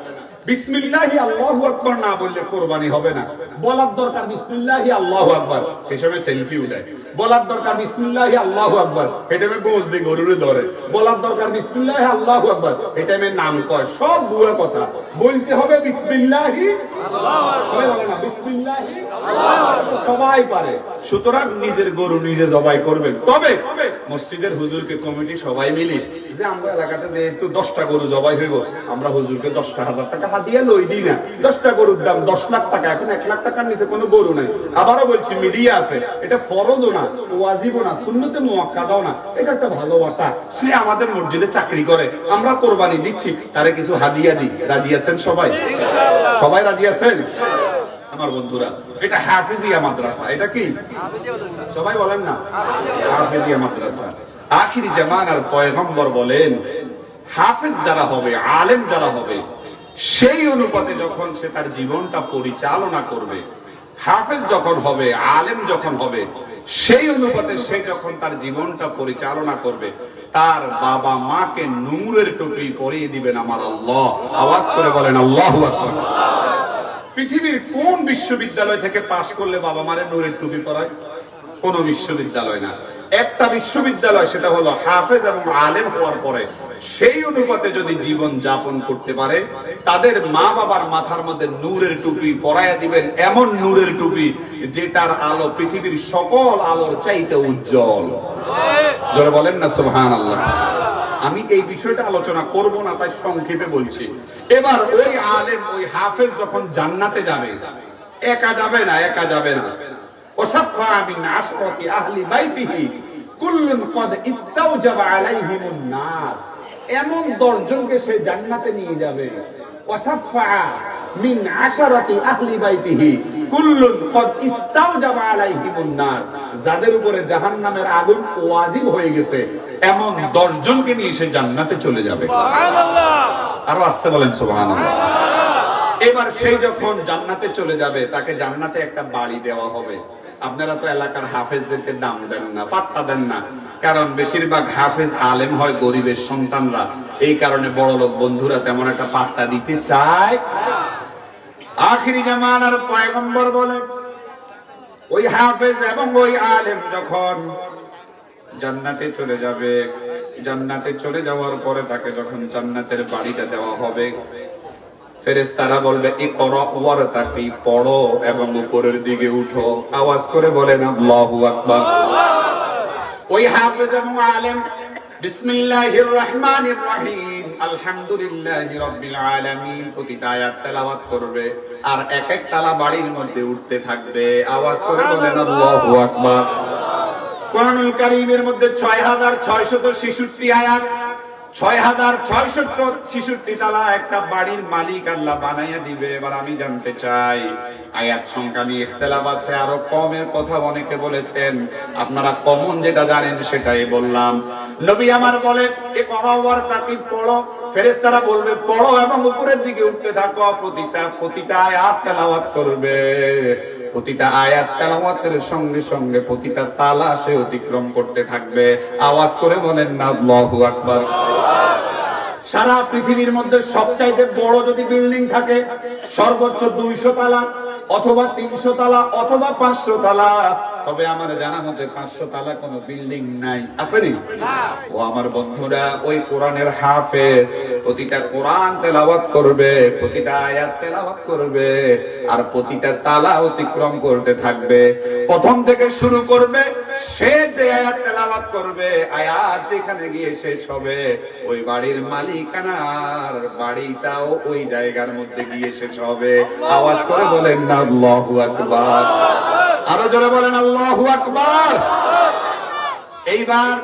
বিসমিল্লাহি আল্লাহু আকবার না বললে কোরবানি হবে না। বলার দরকার বিসমিল্লাহি আল্লাহু আকবার, হিসেবে সেলফি উঠায়। বলার দরকার বিসমিল্লাহি আল্লাহু আকবার, এটামে গোস দিয়ে গরুরে ধরে। বলার দরকার বিসমিল্লাহি আল্লাহু আকবার, এটামে নাম কয়। সব বুয়া কথা। বলতে হবে বিসমিল্লাহি আল্লাহু আকবার। বলে না বিসমিল্লাহি আল্লাহু আকবার, সবাই পারে। সুতরাং নিজের গরু নিজে জবাই করবেন। তবে মসজিদের হুজুরকে কমিটি সবাই মিলে, যে আমরা এলাকাতে যেহেতু 10টা গরু জবাই হইব, আমরা হুজুরকে 10,000 টাকা হাদিয়া লই দিই না। 10টা গরুর দাম 10 লাখ টাকা, এখন 1 লাখ টাকার নিচে কোনো গরু নাই। আবারও বলছি, মিডিয়া আছে, এটা ফরজও না, ওয়াজিবও না, সুন্নতে মুআক্কাদাও না, এটা একটা ভালোবাসা। সে আমাদের মসজিদে চাকরি করে, আমরা কোরবানি দিচ্ছি, তারে কিছু হাদিয়া দিই। রাজি আছেন সবাই? ইনশাআল্লাহ। সবাই রাজি আছেন? আমার বন্ধুরা, এটা হাফেজিয়া মাদ্রাসা। এটা কি? সবাই বলেন না, হাফেজিয়া মাদ্রাসা। আখিরি জামানার পয়গম্বর বলেন, হাফেজ যারা হবে, আলেম যারা হবে, সেই অনুপাতে যখন সে তার জীবনটা পরিচালনা করবে, হাফেজ যখন হবে, আলেম যখন হবে, সেই অনুপাতে সে যখন তার জীবনটা পরিচালনা করবে, তার বাবা মাকে নূরের টুপি পরিয়ে দিবেন আমার আল্লাহ। আওয়াজ করে বলেন আল্লাহু আকবার। পৃথিবীর কোন বিশ্ববিদ্যালয় থেকে পাশ করলে বাবা মারে নূরের টুপি পরায়? কোন বিশ্ববিদ্যালয় না, একটা বিশ্ববিদ্যালয়, সেটা হলো হাফেজ এবং আলেম হওয়ার পরে সেই অনুপাতে যদি জীবন যাপন করতে পারে, তাদের মা বাবার মাথার মধ্যে নূরের টুপি পরাইয়া দিবেন, এমন নূরের টুপি যেটার আলো পৃথিবীর সকল আলোর চাইতে উজ্জ্বল। যারা বলেন না সুবহানাল্লাহ। আমি এই বিষয়টা আলোচনা করব না, তাই সংক্ষেপে বলছি। এবার ওই আলেম, ওই হাফেজ যখন জান্নাতে যাবে, একা যাবে না, একা যাবে না। ওয়াসাফা মিন আশরাতি আহলি বাইতিহি কুল্লুন ক্বাদ ইস্তাওজাবা আলাইহিমুন নার। এমন 10 জনকে সে জান্নাতে নিয়ে যাবে। ওয়াসাফা মিন আশারাতি আহলি বাইতিহি কুল্লুন ক্বাদ ইস্তাওজাবা আলাইহিমুন নার, যাদের উপরে জাহান্নামের আগুন ওয়াজিব হয়ে গেছে এমন 10 জনকে নিয়ে সে জান্নাতে চলে যাবে। সুবহানাল্লাহ। আরো আসতে বলেন সুবহানাল্লাহ। এবার সেই যখন জান্নাতে চলে যাবে, তাকে জান্নাতে একটা বাড়ি দেওয়া হবে। আপনারা তো এলাকার হাফেজদেরকে দাম দেন না, পাত্তা দেন না, কারণ বেশিরভাগ হাফেজ আলেম হয় গরিবের সন্তানরা, এই কারণে বড় লোক বন্ধুরা তেমন একটা পাত্তা দিতে চায়। আখিরি জামানার পয়গম্বর বলে, ওই হাফেজ এবং ওই আলেম যখন জান্নাতে চলে যাবে, জান্নাতে চলে যাওয়ার পরে তাকে যখন জান্নাতের বাড়িটা দেওয়া হবে, ফেরেশতারা বলবে ইকরা ওয়ারতাকি, পড়ো এবং উপরের দিকে উঠো। আওয়াজ করে বলেন আল্লাহু আকবার। ওই হাফেজ এবং আলেম বিসমিল্লাহির রহমানির রহিম আলহামদুলিল্লাহি রাব্বিল আলামিন প্রতিটা আয়াত তেলাওয়াত করবে, আর এক এক তালা বাড়ির মধ্যে উঠতে থাকবে। আওয়াজ করে বলেন আল্লাহু আকবার। কোরআনুল কারীমের মধ্যে 6666 আয়াত, 6666 তালা একটা বাড়ির মালিক আল্লাহ বানাইয়া দিবে। এবার আমি জানতে চাই, আয়াত সংখ্যা নিয়ে ইখতিলাফ আছে, আরো কমের কথা অনেকে বলেছেন, আপনারা কমন যেটা জানেন সেটাই বললাম। নবী আমার বলে এ করাওয়ার তাকি পড়ো, ফেরেশতারা বলবে পড়ো এবং উপরের দিকে উঠতে থাকো। প্রতিটা আয়াত তেলাওয়াত করবে, প্রতিটা আয়াত তেলাওয়াতের সঙ্গে সঙ্গে প্রতিটা তালা সে অতিক্রম করতে থাকবে। আওয়াজ করে বলেন না আল্লাহু আকবার। সারা পৃথিবীর মধ্যে সবচাইতে বড় যদি বিল্ডিং থাকে, সর্বোচ্চ 200 তালা অথবা 300 তালা অথবা 500 তালা, তবে আমার জানা মতে 500 তালা কোনো বিল্ডিং নাই, আছে না? ও আমার বন্ধুরা, ওই কোরআনের হাফেজ প্রতিটা কোরআন তেলাওয়াত করবে, প্রতিটা আয়াত তেলাওয়াত করবে, আর প্রতিটা তালা অতিক্রম করতে থাকবে। প্রথম থেকে শুরু করবে, সে যে আয়াত তেলাওয়াত করবে, আয়াত যেখানে গিয়ে শেষ হবে, ওই বাড়ির মালিকানার বাড়িটাও ওই জায়গার মধ্যে গিয়ে শেষ হবে। আওয়াজ করে বলেন না আল্লাহু আকবার। আরো জোরে বলেন আল্লাহু আকবার। এইবার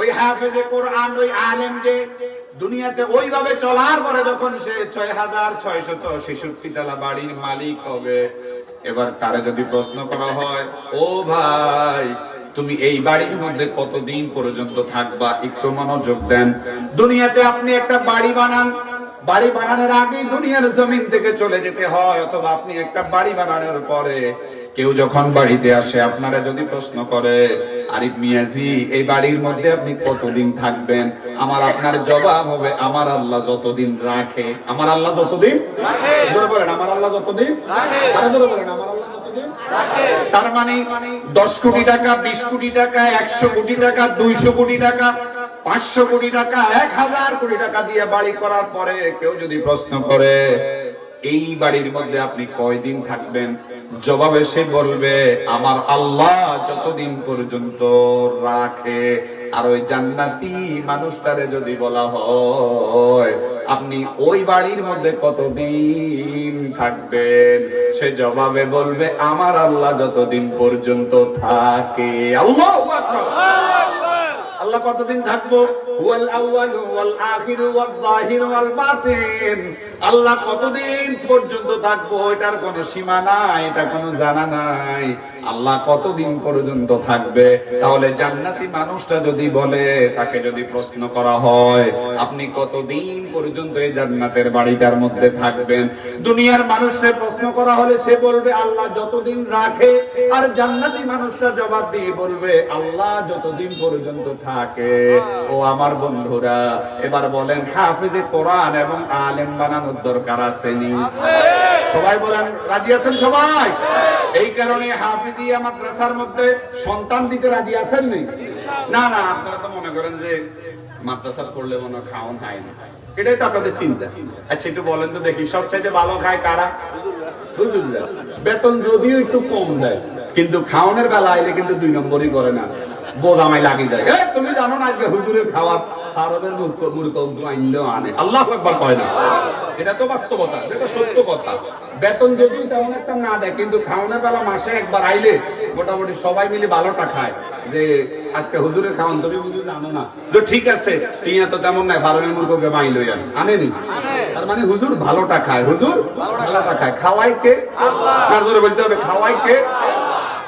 ওই হাফেজে কোরআন, ওই আলেম যে দুনিয়াতে ওইভাবে চলার পরে যখন সে 6666 তালা বাড়ির মালিক হবে, এবার তারে যদি প্রশ্ন করা হয়, ও ভাই তুমি এই বাড়ির মধ্যে কতদিন পর্যন্ত থাকবা, একটু মনোযোগ দেন। দুনিয়াতে আপনি একটা বাড়ি বানান, বাড়ি বানানোর আগেই দুনিয়ার জমিন থেকে চলে যেতে হয়, অথবা আপনি একটা বাড়ি বানানোর পরে কেউ যখন বাড়িতে আসে, আপনারা যদি প্রশ্ন করে আরিফ মিয়াজি এই বাড়ির মধ্যে আপনি কতদিন থাকবেন, আমার আপনার জবাব হবে আমার আল্লাহ যতদিন রাখে। আমার আল্লাহ যতদিন রাখে, বলেন আমার আল্লাহ যতদিন রাখে, বলেন আমার আল্লাহ যতদিন রাখে। তার মানে 10 কোটি টাকা, 20 কোটি টাকা, 100 কোটি টাকা, 200 কোটি টাকা, 500 কোটি টাকা, 1000 কোটি টাকা দিয়ে বাড়ি করার পরে কেউ যদি প্রশ্ন করে এই বাড়ির মধ্যে আপনি কয়দিন থাকবেন, জবাবে সে বলবে আমার আল্লাহ যতদিন পর্যন্ত রাখে। আর ওই জান্নাতি মানুষটারে যদি বলা হয় আপনি ওই বাড়ির মধ্যে কতদিন থাকবেন, সে জবাবে বলবে আমার আল্লাহ যতদিন পর্যন্ত থাকে। আল্লাহু আকবার। আল্লাহ কতদিন থাকবো? হুয়াল আউয়ালু ওয়াল আখিরু ওয়াল যাহিরু ওয়াল বাতিন। আল্লাহ কতদিন পর্যন্ত থাকবো এটার কোনো সীমা নাই, এটা কোনো জানা নাই। আল্লাহ কতদিন পর্যন্ত থাকবে। তাহলে জান্নাতি মানুষটা যদি বলে, তাকে যদি প্রশ্ন করা হয় আপনি কতদিন পর্যন্ত এই জান্নাতের বাড়িটার মধ্যে থাকবেন, দুনিয়ার মানুষকে প্রশ্ন করা হলে সে বলবে আল্লাহ যতদিন রাখে। আর জান্নাতি মানুষটা জবাব দিয়ে বলবে আল্লাহ যতদিন পর্যন্ত থাকে। ও আমার বন্ধুরা, এবার বলেন হাফেজে কোরআন এবং আলেম বানানোর দরকার আছে নি? সবাই বলেন রাজি আছেন সবাই? এই কারণে হাফিজিয়া মাদ্রাসার মধ্যে সন্তান দিতে রাজি আছেন নি? না না, আপনারা তো মনে করেন যে মাদ্রাসা পড়লে মনে খাওয়ান হয় না, এটাই তো আপনাদের চিন্তা। আচ্ছা একটু বলেন তো দেখি, সবচাইতে ভালো খায় কারা? হুজুররা। বেতন যদিও একটু কম দেয়, কিন্তু খাওয়ানোর বেলা আইলে কিন্তু 2 নম্বরই করে না, বোঝামাই লাগি যায়। তুমি জানো না আজকে হুজুরের খাওয়া ফারবের মূর্খ আনলেও আনে, আল্লাহু আকবার কয় না। এটা তো বাস্তবতা, এটা সত্য কথা। বেতন যদিও তেমন একটা না দেয়, কিন্তু খাওয়ানোর বেলা মাসে একবার আইলে মোটামুটি সবাই মিলে ভালোটা খায়, যে আজকে হুজুরের খাওয়ান, তুমি হুজুর জানো না যে ঠিক আছে টিয়া তো তেমন নাই, ফারবের মূর্খকে মাইল আনেনি, তার মানে হুজুর ভালোটা খায়, হুজুর ভালোটা খায়। খাওয়াই কে? আল্লাহ। জোরে বলতে হবে, খাওয়াই কে?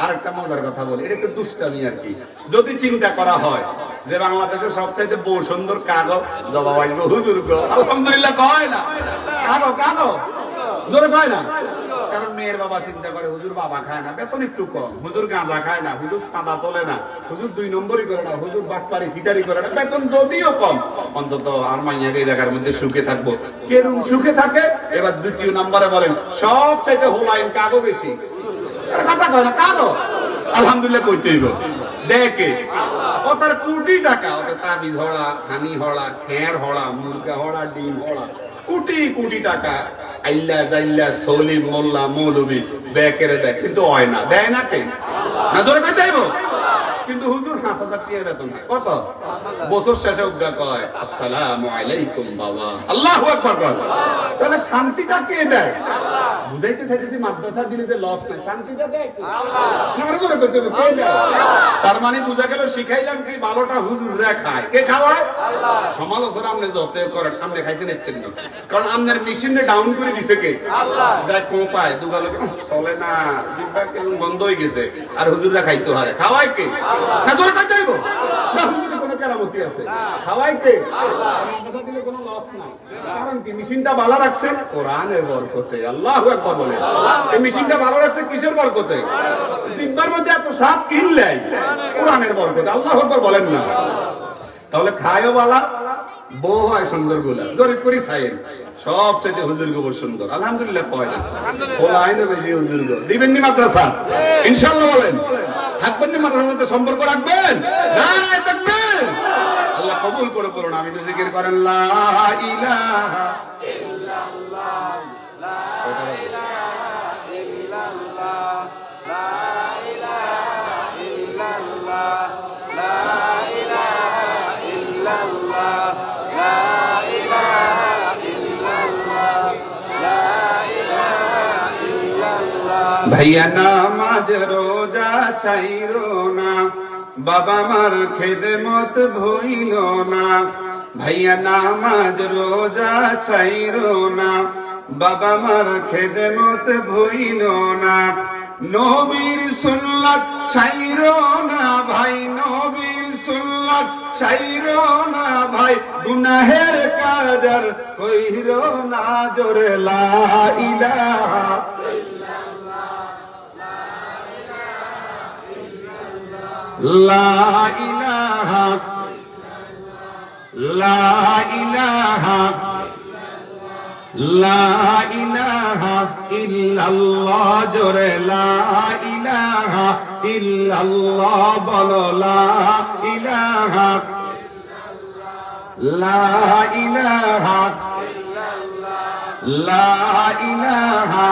আরেকটা মজার কথা বলি, এটা একটু দুষ্টামি আর কি। যদি চিন্তা করা হয় যে বাংলাদেশের সবচাইতে বউ সুন্দর কাগজ, জবাব আসবে হুজুর গো, আলহামদুলিল্লাহ কয় না, কাগো কাগো জোরে কয় না। কারণ মেয়ের বাবা চিন্তা করে হুজুর বাবা খায় না, বেতন একটু কম, হুজুর গাঁজা খায় না, হুজুর সাদা তোলে না, হুজুর 2 নম্বরই করে না, হুজুর বাটপারি সিটারি করে না, বেতন যদিও কম অন্তত আর মাইয়াকে এই জায়গার মধ্যে সুখে থাকবো। কেরম সুখে থাকে? এবার 2 নম্বরে বলেন সবচাইতে হোলাইন কাগো বেশি, কথা কয় না, কাগো আলহামদুলিল্লাহ কইতে হইব। দেখে ও তার কোটি টাকা, ওকে তাবিজ হড়া, হানি হড়া, খের হড়া, মুরগা হড়া, ডিম হড়া, কোটি কোটি টাকা আইল্লা জাইল্লা সলি মোল্লা মৌলবি বেকেরে দেয়, কিন্তু হয় না, দেয় না কে? না জোরে কইতে হইব। কিন্তু হুজুর 5,000 টাকা বেতন হয়, কত? বছর শেষে উদ্গা কয় আসসালামু আলাইকুম বাবা, আল্লাহু আকবার কয়। তাহলে শান্তিটা কে দেয়? বুঝাইতে চাইতেছি মাদ্রাসা দিলে যে লস নাই, শান্তিটা দেয় কে? তার মানে বুঝা গেল শিখাইলাম কি ভালোটা হুজুররা খায়, কে খাওয়ায়? সমালোচনা আপনি যত করেন আপনি খাইতে নিচ্ছেন না, কারণ আপনার মেশিনে ডাউন করে দিছে কে? যাই কম পায় দুগালো চলে না, জিব্বা কেমন বন্ধ হয়ে গেছে, আর হুজুররা খাইতে হারে, খাওয়ায় কে? না তোর কাছে যাইবো না, হুজুরের কোনো কেরামতি আছে, খাওয়ায় কে? মাদ্রাসা দিলে কোনো লস নাই, কারণ কি মেশিনটা ভালো রাখছে কোরআনের বরকতে, আল্লাহু আকবার বলে। এই মেশিনটা ভালো রাখছে কিসের বরকতে? জিব্বার মধ্যে এত স্বাদ কিনলেই কোরআনের বরকতে, আল্লাহু আকবার বলেন না। তাহলে খায়ও বালা, বউ হয় সুন্দর গুলা, জরিপ করি খাইয়েন সবচেয়ে হুজুর গোবর সুন্দর, আলহামদুলিল্লাহ কয় না, আইনও বেশি হুজুর গো। দিবেন নি মাদ্রাসা ইনশাআল্লাহ? বলেন থাকবেন নি মাদ্রাসার সাথে সম্পর্ক রাখবেন? নারায়ে তাকবীর। আল্লাহ কবুল করে বলুন, আমি তো জিকির করেন লা ইলাহা ইল্লাল্লাহ, লা ইলাহা ইল্লাল্লাহ, লা ইলাহা ইল্লাল্লাহ, লা ইলাহা ইল্লাল্লাহ, লা ইলাহা ইল্লাল্লাহ, লা ইলাহা ইল্লাল্লাহ। ভাইয়া নামাজ রোজা ছাইরো না, বাবা মার খেদমত ভইল না, ভাইয়া নামাজ রোজা ছাইরো না, বাবা মার খেদমত ভইল না, নবীর সুন্নাত ছাইরো না ভাই, নবীর সুন্নাত ছাইরো না ভাই, গুনাহের কাজ আর কইরো না, জোরে লা ইলাহা লা ইলাহা লা ইলাহা লা ইলাহা ইল্লাল্লাহ, জোরে লা ইলাহা ইল্লাল্লাহ বলো, লা ইলাহা লা ইলাহা লা ইলাহা।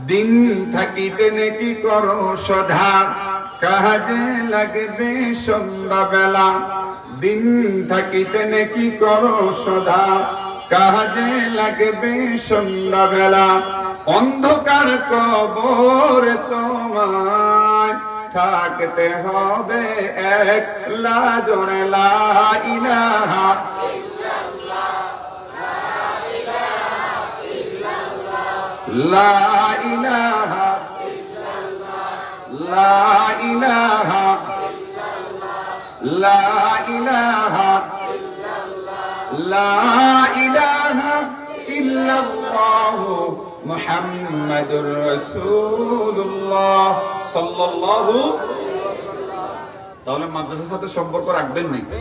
দিন থাকিতে নেকি করো সদা, কাজে লাগবে সন্ধ্যাবেলা, দিন থাকিতে নেকি করো সদা, কাজে লাগবে সন্ধ্যাবেলা, অন্ধকার কবর তোমায় থাকতে হবে একলা, জোরে লা ইলাহা লা ইলাহা লা ইলাহা লা ইলাহা লা ইলাহা ইল্লাল্লাহ মুহাম্মাদুর রাসূলুল্লাহ সাল্লাল্লাহু। তাহলে মাদ্রাসার সাথে সম্পর্ক রাখবেন নাকি?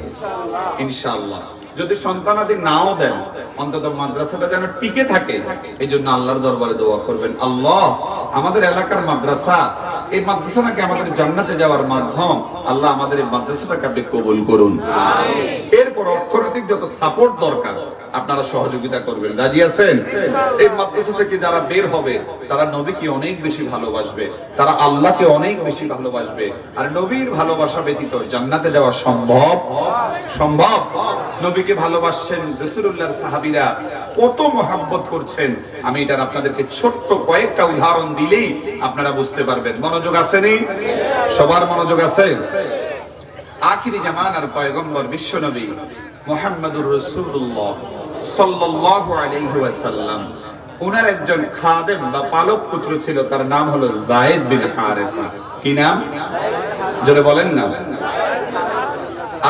ইনশাআল্লাহ। যদি সন্তানাদি নাও দেন, অন্তত মাদ্রাসাটা যেন টিকে থাকে, এই জন্য আল্লাহর দরবারে দোয়া করবেন, আল্লাহ আমাদের এলাকার মাদ্রাসা এই মাদ্রাসা নাকি আমাদের জান্নাতে যাওয়ার মাধ্যম। আল্লাহ আমাদের এই মাদ্রাসাটাকে আপনি কবুল করুন। এরপর অর্থনৈতিক যত সাপোর্ট দরকার আপনারা সহযোগিতা করবেন, রাজি আছেন? এই মাদ্রাসা থেকে যারা বের হবে তারা নবীকে অনেক বেশি ভালোবাসবে, তারা আল্লাহকে অনেক বেশি ভালোবাসবে। আর নবীর ভালোবাসা ব্যতীত জান্নাতে যাওয়া সম্ভব? সম্ভব। নবীকে ভালোবাসছেন, রাসূলুল্লাহর সাহাবীরা কত মহব্বত করছেন, আমি এটার আপনাদেরকে ছোট্ট কয়েকটা উদাহরণ দিলেই আপনারা বুঝতে পারবেন। মনোযোগ আছে নি? সবার মনোযোগ আছে? আখিরি জামানার পয়গম্বর বিশ্বনবী মুহাম্মদুর রাসূলুল্লাহ সাল্লাল্লাহু আলাইহি ওয়াসাল্লাম, ওনার একজন খাদেম বা পালক পুত্র ছিল, তার নাম হলো যায়েদ বিন হারেসা। কি নাম? জোরে বলেন না।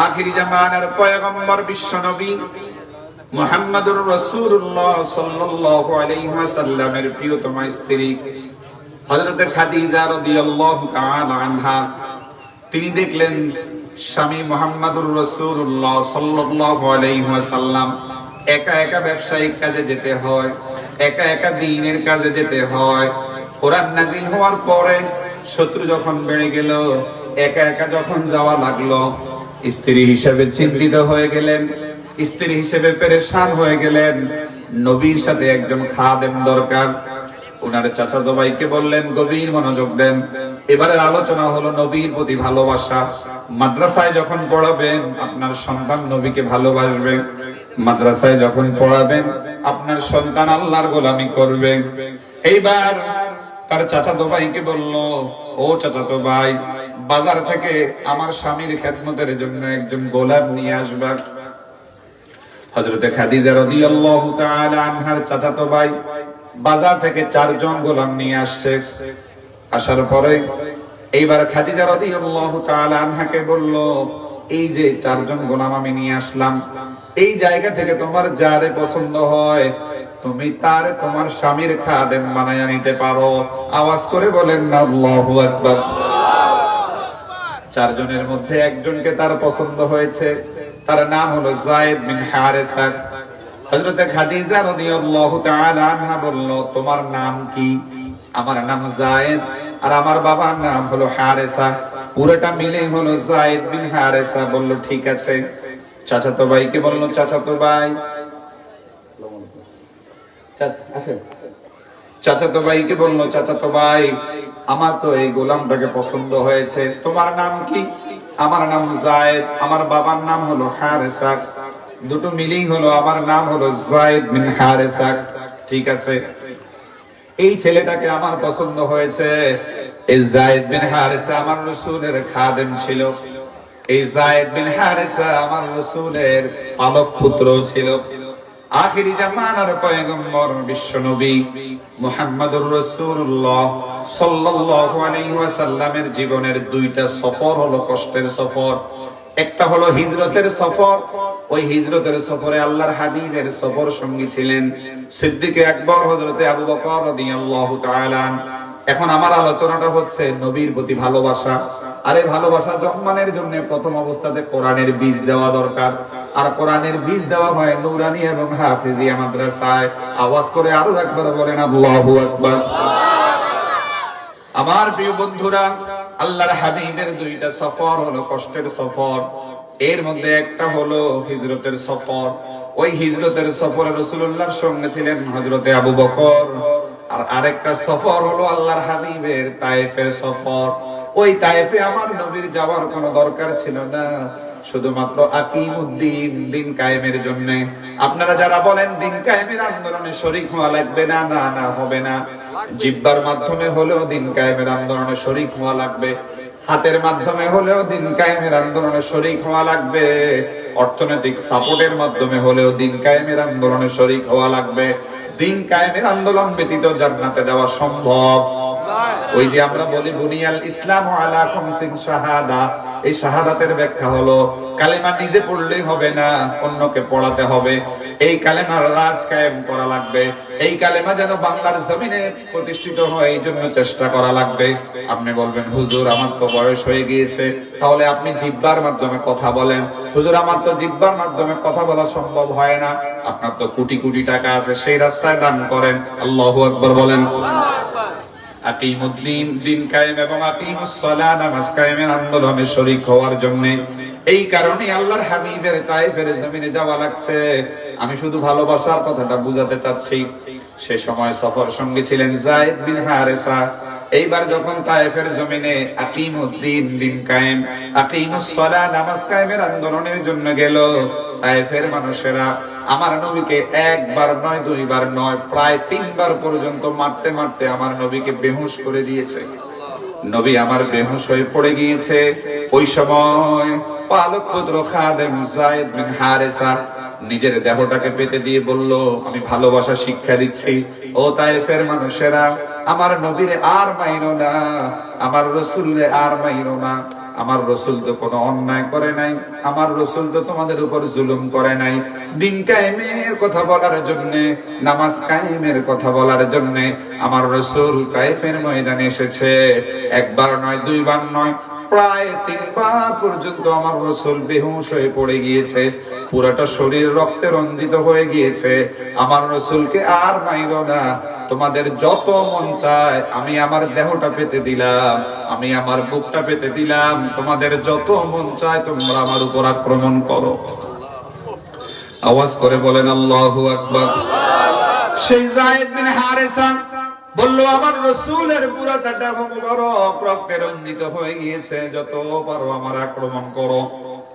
আখিরি জামানার পয়গম্বর বিশ্বনবী মুহাম্মদুর রাসূলুল্লাহ সাল্লাল্লাহু আলাইহি ওয়াসাল্লামের প্রিয়তমা স্ত্রী হযরত খাদিজা রাদিয়াল্লাহু তাআলা আনহা, তিনি দেখলেন স্বামী মুহাম্মদুর রাসূলুল্লাহ সাল্লাল্লাহু আলাইহি ওয়াসাল্লাম একা একা ব্যবসায়িক কাজে যেতে হয়, একা একা দ্বীনের কাজে যেতে হয়। কোরআন নাযিল হওয়ার পরে শত্রু যখন বেড়ে গেল, একা একা যখন যাওয়া লাগলো, স্ত্রী হিসেবে চিন্তিত হয়ে গেলেন, স্ত্রী হিসেবে পেরেশান হয়ে গেলেন। নবীর সাথে একজন খাদেম দরকার। ওনার চাচাতো ভাইকে বললেন, গভীর মনোযোগ দেন, এবারের আলোচনা হলো নবীর প্রতি ভালোবাসা। মাদ্রাসায় যখন পড়াবেন আপনার সন্তান নবীকে ভালোবাসবে, মাদ্রাসায় যখন পড়াবেন আপনার সন্তান আল্লাহর গোলামি করবে। এইবার তার চাচাতো ভাইকে বলল, ও চাচাতো ভাই, বাজার থেকে আমার স্বামীর খেদমতের জন্য একজন গোলাম নিয়ে আসবা। হযরতে খাদিজা রাদিয়াল্লাহু তাআলা আনহার চাচাতো ভাই বাজার থেকে 4 জন গোলাম নিয়ে আসছে। আসার পরে এইবার খাদিজা রাদিয়াল্লাহু তাআলা আনহাকে বলল, এই যে 4 জন গোলাম আমি নিয়ে আসলাম, এই জায়গা থেকে তোমার যারে পছন্দ হয় তুমি তার তোমার স্বামীর খাদেম বানায়া নিতে পারো। আওয়াজ করে বলেন না আল্লাহু আকবার। 4 জনের মধ্যে একজনকে তার পছন্দ হয়েছে, তার নাম হলো যায়েদ বিন হারেসা। হযরত খাদিজা রাদিয়াল্লাহু তাআলা আনহা বলল, তোমার নাম কি? আমার নাম যায়েদ, আর আমার বাবার নাম হলো হারেসা, পুরোটা মিলে হলো যায়েদ বিন হারেসা। বলল ঠিক আছে। চাচাতো ভাইকে বলল, চাচাতো ভাই, চাচাতো ভাইকে বলল, চাচাতো ভাই, আমার তো এই গোলামটাকে পছন্দ হয়েছে, তোমার নাম কি? আমার নাম যায়েদ, আমার বাবার নাম হলো হারেসা, দুটো মিলেই হলো আমার নাম হলো যায়েদ বিন হারেসা। ঠিক আছে, এই ছেলেটাকে আমার পছন্দ হয়েছে। এই যায়েদ বিন হারেসা আমার রাসূলের খাদেম ছিল, এই যায়েদ বিন হারেসা আমার রাসূলের পালক পুত্র ছিল। আখিরি জামানার পয়গম্বর বিশ্বনবী মুহাম্মদুর রাসূলুল্লাহ সাল্লাল্লাহু আলাইহি ওয়াসাল্লামের জীবনের 2টা সফর হলো কষ্টের সফর। একটা হলো হিজরতের সফর, ওই হিজরতের সফরে আল্লাহর হাবিবের সফর সঙ্গী ছিলেন সিদ্দিক আকবর হযরতে আবু বকর রাদিয়াল্লাহু তাআলা। এখন আমার আলোচনাটা হচ্ছে নবীর প্রতি ভালোবাসা। আর এই ভালোবাসা জন্মানোর জন্য প্রথম অবস্থাতে কোরআনের বীজ দেওয়া দরকার, আর কোরআনের বীজ দেওয়া হয় নূরানী এবং হাফেজিয়া মাদ্রাসায়। আওয়াজ করে আরো একবার বলেন আল্লাহু আকবার। আমার প্রিয় বন্ধুরা, আল্লাহর হাবিবের 2টা সফর হলো কষ্টের সফর, এর মধ্যে একটা হলো হিজরতের সফর। ওই হিজরতের সফরে রাসূলুল্লাহর সঙ্গে ছিলেন হযরতে আবু বকর, আর আরেকটা সফর হলো আল্লাহর হাবিবের তায়েফের সফর। ওই তায়েফে আমার নবীর যাওয়ার কোনো দরকার ছিল না, শুধুমাত্র আকিমুদ্দিন, দিন কায়েমের জন্য। আপনারা যারা বলেন দিন কায়েমের আন্দোলনে শরীক হওয়া লাগবে না, না না হবে না। জিহ্বার মাধ্যমে হলেও দিন কায়েমের আন্দোলনে শরীক হওয়া লাগবে, হাতের মাধ্যমে হলেও দিন কায়েমের আন্দোলনে শরীক হওয়া লাগবে, অর্থনৈতিক সাপোর্টের মাধ্যমে হলেও দিন কায়েমের আন্দোলনে শরীক হওয়া লাগবে। দিন কায়েমের আন্দোলন ব্যতীত জান্নাতে যাওয়া সম্ভব। ওই যে আমরা বলি বুনিয়াল ইসলাম আলা খামসিন শাহাদা, এই শাহাদাতের ব্যাখ্যা হলো কালেমা নিজে পড়লেই হবে না, অন্যকে পড়াতে হবে। এই কালেমার রাজ কায়েম করা লাগবে, এই কালেমা যেন বাংলার জমিনে প্রতিষ্ঠিত হয় এই জন্য চেষ্টা করা লাগবে। আপনি বলবেন হুজুর আমার তো বয়স হয়ে গিয়েছে, তাহলে আপনি জিহ্বার মাধ্যমে কথা বলেন। হুজুর আমার তো জিহ্বার মাধ্যমে কথা বলা সম্ভব হয় না, আপনার তো কোটি কোটি টাকা আছে, সেই রাস্তায় দান করেন। আল্লাহু আকবার বলেন। আকিমুদ্দিন, দিন কায়েম এবং আকিমুস সালাহ, নামাজ কায়েমের আন্দোলনে শরীক হওয়ার জন্য। এই কারণে আল্লাহর হাবিবের তায়েফের জমিনে যাওয়া লাগছে। আমি শুধু ভালোবাসার কথাটা বুঝাতে চাচ্ছি। সে সময় সফর সঙ্গী ছিলেন যায়েদ বিন হারেসা। এইবার যখন তায়েফের জমিনে আকিমুদ্দিন, দিন কায়েম, আকিমুস সালাহ, নামাজ কায়েমের আন্দোলনের জন্য গেল, তায়েফের মানুষেরা আমার নবীকে একবার নয়, দুইবার নয়, প্রায় 3 বার পর্যন্ত মারতে মারতে আমার নবীকে বেহুশ করে দিয়েছে। নবী আমার বেহুশ হয়ে পড়ে গিয়েছে। ওই সময় পালক পুত্র খাদেম যায়েদ বিন হারেসা নিজের দেহটাকে পেতে দিয়ে বলল, আমি ভালোবাসা শিক্ষা দিচ্ছি, ও তায়েফের মানুষেরা, আমার নবীরে আর মাইনো না, আমার রাসূলরে আর মাইনো না। আমার রাসূল তো কোনো অন্যায় করে নাই, আমার রাসূল তো তোমাদের উপর জুলুম করে নাই। দিন কায়েমের কথা বলার জন্য, নামাজ কায়েমের কথা বলার জন্য আমার রাসূল তায়েফের ময়দানে এসেছে। একবার নয়, দুইবার নয়, প্রায় 3 বার পর্যন্ত আমার রাসূল বেহুশ হয়ে পড়ে গিয়েছে। পুরোটা শরীর রক্তে রঞ্জিত হয়ে গিয়েছে। আমার রাসূলকে আর মাইরো না, তোমাদের যত মন চায় আমি আমার দেহটা পেতে দিলাম, আমি আমার বুকটা পেতে দিলাম, তোমাদের যত মন চায় তোমরা আমার উপর আক্রমণ করো। আওয়াজ করে বলেন আল্লাহু আকবার। সেই যায়েদ বিন হারেসা বলল, আমার রাসূলের পুরাটা দেহ মুবারক রক্তে রঞ্জিত হয়ে গিয়েছে, যত পারো আমার আক্রমণ করো।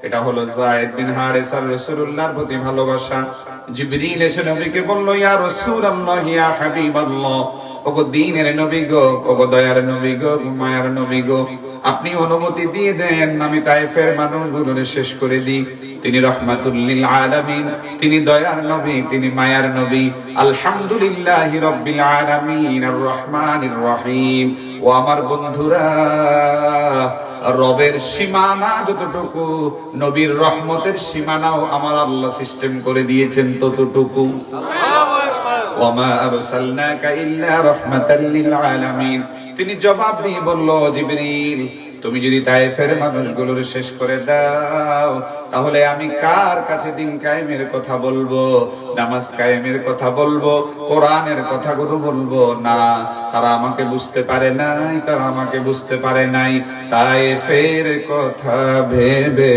এটা হলো যায়েদ বিন হারেসার রাসূলুল্লাহর প্রতি ভালোবাসা। জিবরিল এসে নবীকে বলল, ইয়া রাসূলুল্লাহ, ইয়া হাবিবাল্লাহ, ওগো দ্বীনের নবী গো, ওগো দয়ার নবী গো, মায়ার নবী গো, আপনি অনুমতি দিয়ে দেন আমি তায়েফের মানুষগুলোরে শেষ করে দিই। তিনি রাহমাতুল লিল আলামিন, তিনি দয়ার নবী, তিনি মায়ার নবী। আলহামদুলিল্লাহি রাব্বিল আলামিন, আর রহমানির রহিম। ও আমার বন্ধুরা, রবের সীমানা যতটুকু, নবীর রহমতের সীমানাও আমার আল্লাহ সিস্টেম করে দিয়েছেন ততটুকু। ওয়ামা আরসালনাকা ইল্লা রাহমাতাল লিল আলামিন। তিনি জবাব দিয়ে বলল, জিবরিল, তুমি যদি তায়েফের মানুষগুলোর শেষ করে দাও, তাহলে আমি কার কাছে দিন কায়েমের কথা বলবো, নামাজ কায়েমের কথা বলবো, কোরআনের কথাগুলো বলবো না? তারা আমাকে বুঝতে পারে নাই, তারা আমাকে বুঝতে পারে নাই। তায়েফের কথা ভেবে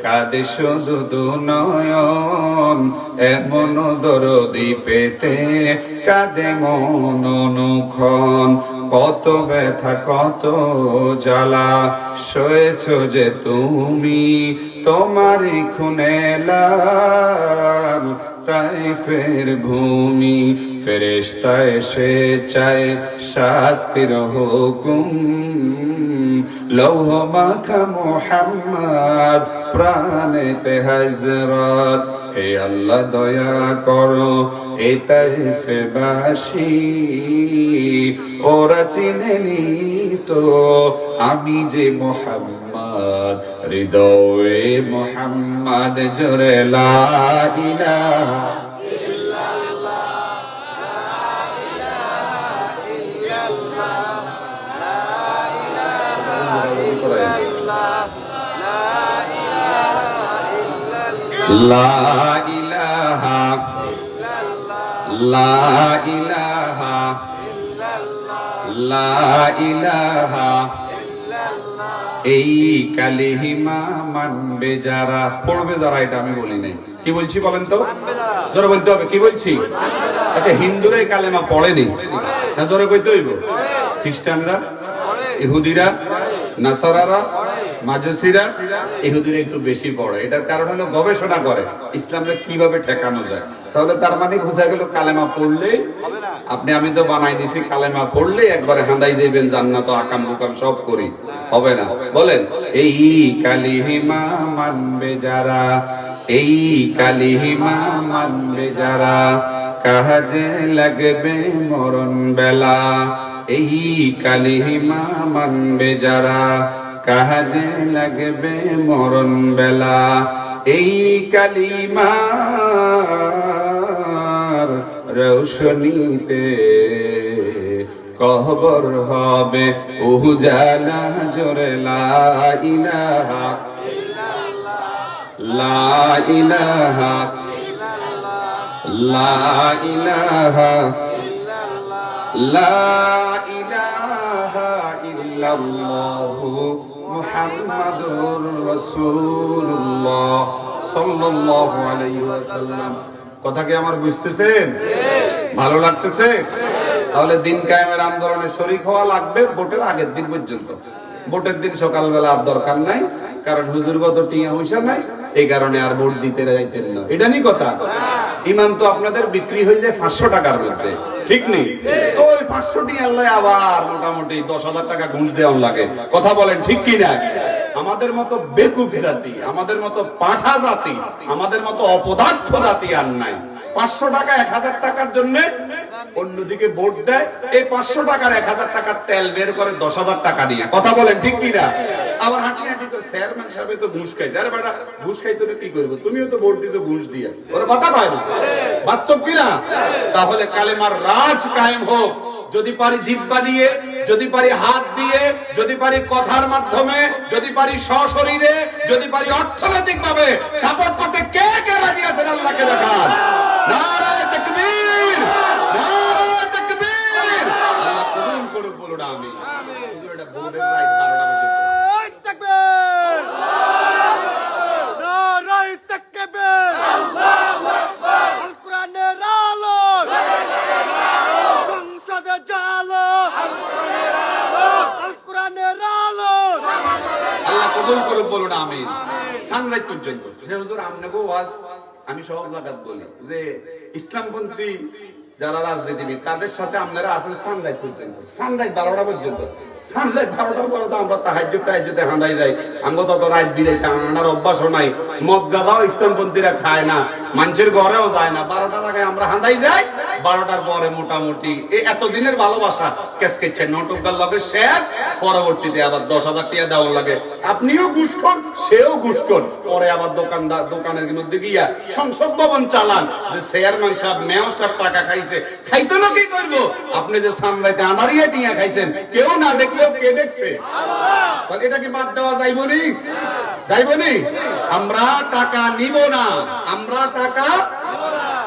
কাঁদে শুধু দুনয়ন, এমন দরদি পেতে কাঁদে মন অনুক্ষণ। কত ব্যথা, কত জ্বালা সয়েছ যে তুমি, তোমারই খুনে লাল তায়েফের ভূমি। ফেরেশতা এসে চায় শাস্তির হুকুম, লৌহ মাখা মুহাম্মদ প্রাণেতে হযরত। হে আল্লাহ দয়া করো এ তায়েফবাসী, ওরা চিনেনি তো আমি যে মুহাম্মদ। হৃদয়ে মুহাম্মদ জোরে লা ইলাহা লা ইলাহা লা ইলাহা লা ইলাহা। এই কালিমা মানবে যারা, পড়বে যারা, এটা আমি বলি নাই। কি বলছি বলেন তো? জোরে বলতে হবে। কি বলছি? আচ্ছা, হিন্দুরা এই কালেমা পড়েনি না? জোরে কইতে হইব। খ্রিস্টানরা, ইহুদিরা, নাসারারা, মাজুসিরা, ইহুদিরা একটু বেশি পড়ে। এটার কারণ হলো গবেষণা করে ইসলামকে কিভাবে ঠেকানো যায়। তাহলে তার মানে বোঝা গেল কালেমা পড়লে আপনি, আমি তো বানাই দিছি, কালেমা পড়লে একবারে হাঁদাই যাইবেন জান্নাত, আকাম বুকাম সব করি, হবে না। বলেন, এই কালিমা মানবে যারা, এই কালিমা মানবে যারা, কাজে লাগবে মরণ বেলা। এই কালিমা মানবে যারা, কাজে লাগবে মরণ বেলা। এই কালিমার রৌশনীতে কবর হবে উজালা। জোরে লা ইলাহা লা ইলাহা লা ইলাহা লা ইলাহা ইল্লাল্লাহু মুহাম্মাদুর রাসূলুল্লাহ সাল্লাল্লাহু আলাইহি ওয়াসাল্লাম। কথা কি আমার বুঝতেছেন? ভালো লাগতেছে? তাহলে দিন কায়েমের আন্দোলনে শরীক হওয়া লাগবে ভোটের আগের দিন পর্যন্ত। ভোটের দিন সকালবেলা আর দরকার নাই, কারণ হুজুরগত টিয়া পয়সা নাই, এই কারণে আর ভোট দিতে যাইতেন না। এটা নি কথা। ইমান তো আপনাদের বিক্রি হয়ে যায় 500 টাকার মধ্যে, ঠিক নেই? ওই 500 টি আল্লাহ আবার মোটামুটি 10,000 টাকা ঘুষ দেওয়ার লাগে। কথা বলেন ঠিক কি না? আমাদের মতো বেকুব জাতি, আমাদের মতো পাঠা জাতি, আমাদের মতো অপদার্থ জাতি আর নাই। 500 টাকা 1000 টাকার জন্য অন্যদিকে ভোট দেয়, এই 500 টাকার 1000 টাকার তেল বের করে 10,000 টাকা নিয়ে। কথা বলেন ঠিক কি না? আবার হাঁটি হাঁটি করে চেয়ারম্যান সাহেব তো ঘুষ খাইছে। আরে বেটা, ঘুষ খাইতে কি করবো? তুমিও তো ভোট দিছো ঘুষ দিয়ে। ওর কথা পায় না, বাস্তব কিনা? তাহলে কালেমার রাজ কায়েম হোক। যদি পারি জিহ্বা দিয়ে, যদি পারি হাত দিয়ে, যদি পারি কথার মাধ্যমে, যদি পারি সশরীরে, যদি পারি অর্থনৈতিক ভাবে সাপোর্ট করতে কে কে রাজি আছেন আল্লাহকে দেখান। নারায়ে তাকবীর, নারায়ে তাকবীর। আল্লাহ কবুল করুক, বলুন আমিন। হুজুর এটা ভোটের রাত 12টা পর্যন্ত। তাকবীর, নারায়ে তাকবীর, আল্লাহু আকবার। আল কোরআনের আলো, সংসদে জালো, আল কোরআনের আলো। আল্লাহ কবুল করুক, বলুন আমিন। সানরাইজ পর্যন্ত যে হুজুর আমনেগো ওয়াজ আমি সব লাগাত বলি যে ইসলামপন্থী যারা রাজনীতিবিদ তাদের সাথে আপনারা আছেন সানরাইজ পর্যন্ত। সানরাইজ 12টা পর্যন্ত। সানরাইজ 12টার পরে তো আমরা তাহাজ্জুদে হাঁদাই যাই। আমরা তত রাত বিরাই টানার অভ্যাসও নাই। মদ গাদাও ইসলামপন্থীরা খায় না, মানুষের ঘরেও যায় না। 12টার আগে আমরা হাঁদাই যাই, 12টার পরে মোটামুটি এই এতদিনের ভালোবাসা কেসকেচ্ছে নটকগার লগে শেষ। পরবর্তীতে আবার 10,000 টাকা দেওয়ার লাগে। আপনিও ঘুষখোর, সেও ঘুষখোর। পরে আবার দোকানের মধ্যে গিয়া সংসদ ভবন চালান যে চেয়ারম্যান সাহেব, মেয়র সাহেব টাকা খাইছে। খাইতো না কি করবো? আপনি যে সামলাইতে আনারিয়া টিয়া খাইছেন, কেউ না দেখলেও কে দেখছে? এটা কি বাদ দেওয়া যাইবনি? যাইবনি? আমরা টাকা নিব না, আমরা টাকা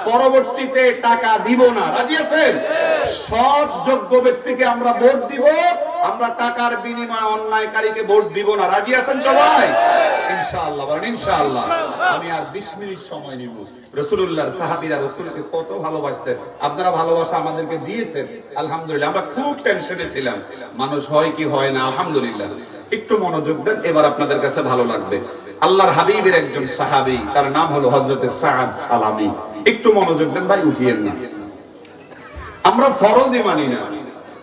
পরবর্তীতে টাকা দিব না। রাজি আছেন? সৎ যোগ্য ব্যক্তিকে আমরা ভোট দিব, আমরা টাকার বিনিময়ে অন্যায়কারীকে ভোট দিব না। রাজি আছেন সবাই? ইনশাআল্লাহ বলেন ইনশাআল্লাহ। আমি আর 20 মিনিট সময় নিব। রাসূলুল্লাহর সাহাবীরা রাসূলকে কত ভালোবাসতেন, আপনারা ভালোবাসা আমাদেরকে দিয়েছেন আলহামদুলিল্লাহ। আমরা খুব টেনশনে ছিলাম মানুষ হয় কি হয় না, আলহামদুলিল্লাহ। একটু মনোযোগ দেন, এবার আপনাদের কাছে ভালো লাগবে। আল্লাহর হাবিবের একজন সাহাবী, তার নাম হলো হযরতে সাদ সালামী। একটু মনোযোগ দেন ভাই, উঠিয়েন না। আমরা ফরজই মানি না,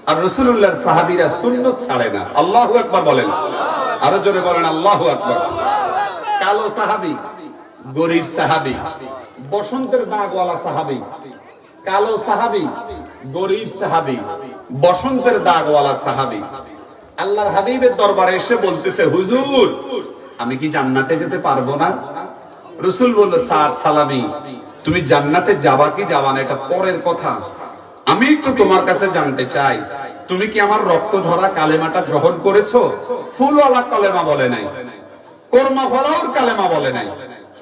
আর রাসূলুল্লাহর সাহাবীরা সুন্নাত ছাড়ে না। আল্লাহু আকবার বলেন, আরো জোরে বলেন আল্লাহু আকবার। কালো সাহাবী, গরীব সাহাবী, বসন্তের দাগওয়ালা সাহাবী। কালো সাহাবী, গরীব সাহাবী, বসন্তের দাগওয়ালা সাহাবী। আল্লাহর হাবিবের দরবারে এসে বলতেছে, হুজুর আমি কি জান্নাতে যেতে পারবো না? রাসূল বলল, সাদ সালামী তুমি জান্নাতে যাবা কি যাবা না এটা পরের কথা। আমি একটু তোমার কাছে জানতে চাই, তুমি কি আমার রক্ত ঝরা কালেমাটা গ্রহণ করেছো? ফুলওয়ালা কালেমা বলে নাই, কোরমা ফলাওর কালেমা বলে নাই।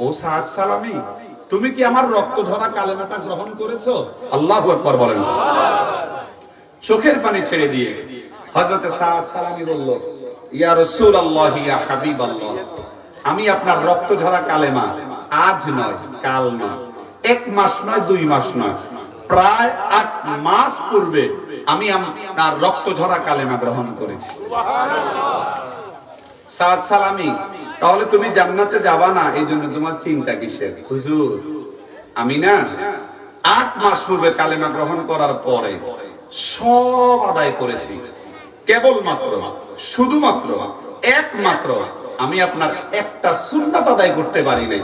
ও সাদ সালামী তুমি কি আমার রক্ত ঝরা কালেমাটা গ্রহণ করেছো? আল্লাহু আকবার বলেন। চোখের পানি ছেড়ে দিয়ে হযরত সাদ সালামী বলল, ইয়া রাসূলুল্লাহ ইয়া হাবিবাল্লাহ, আমি আপনার রক্ত ঝরা কালেমা আজ নয়, কাল নয়, 1 মাস নয়, 2 মাস নয়, প্রায় 8 মাস পূর্বে আমি আপনার রক্ত ঝরা কালেমা গ্রহণ করেছি। সাদ সালামী তাহলে তুমি জান্নাতে যাবা না, এই জন্য তোমার চিন্তা কিসের? হুজুর আমি না 8 মাস পূর্বে কালেমা গ্রহণ করার পরে সব আদায় করেছি, কেবলমাত্র শুধুমাত্র একমাত্র আমি আপনার একটা সুন্নাত আদায় করতে পারি নাই।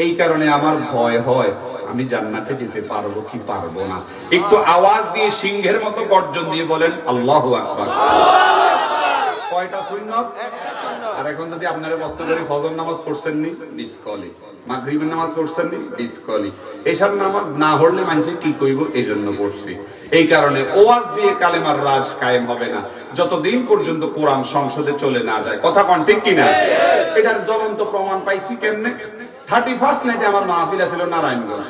এই কারণে আমার ভয় হয় আমি জান্নাতে যেতে পারবো কি পারবো না। একটু আওয়াজ দিয়ে সিংহের মতো গর্জন দিয়ে বলেন আল্লাহু আকবার। কয়টা সুন্নাত? আর এখন যদি আপনারা বস্ত করে ফজর নামাজ পড়ছেন নি ডিসকলি, মাগরিবের নামাজ পড়ছেন নি ডিসকলি, এসব নামাজ না হলে মানুষ কি কইব, এই জন্য পড়ছি। এই কারণে ওয়াজ দিয়ে কালেমার রাজ কায়েম হবে না যতদিন পর্যন্ত কোরআন সংসদে চলে না যায়। কথা কোন ঠিক কিনা? এটার জ্বলন্ত প্রমাণ পাইছি কেমনে? 31st নাইটে আমার মাহফিল ছিল নারায়ণগঞ্জ,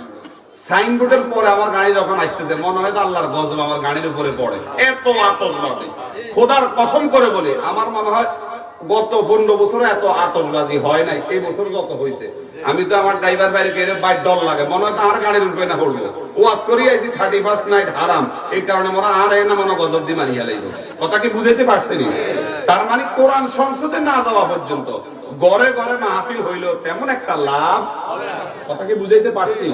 সাইনবোর্ডের পরে আমার গাড়ি যখন আসতেছে মনে হয় আল্লাহর গজব আমার গাড়ির উপরে পড়ে, এত আতশবাজি। খোদার কসম করে বলে আমার মনে হয় গত 15 বছরে এত আতশবাজি হয় নাই, এই বছর যত হয়েছে। আমি তো আমার ড্রাইভার বাইরে গেলে বাইর ডর লাগে, মনে হয় আর গাড়ির উপরে না পড়বো। ওয়াজ করি আইছি 31st নাইট হারাম, এই কারণে মনে আর না মনে গজব দিয়ে মারিয়া লাগবে। কথা কি বুঝাইতে পারছেন? তার মানে কোরআন সংসদে না যাওয়া পর্যন্ত ঘরে ঘরে মাহফিল হইলো তেমন একটা লাভ। কথা কি বুঝাইতে পারছি?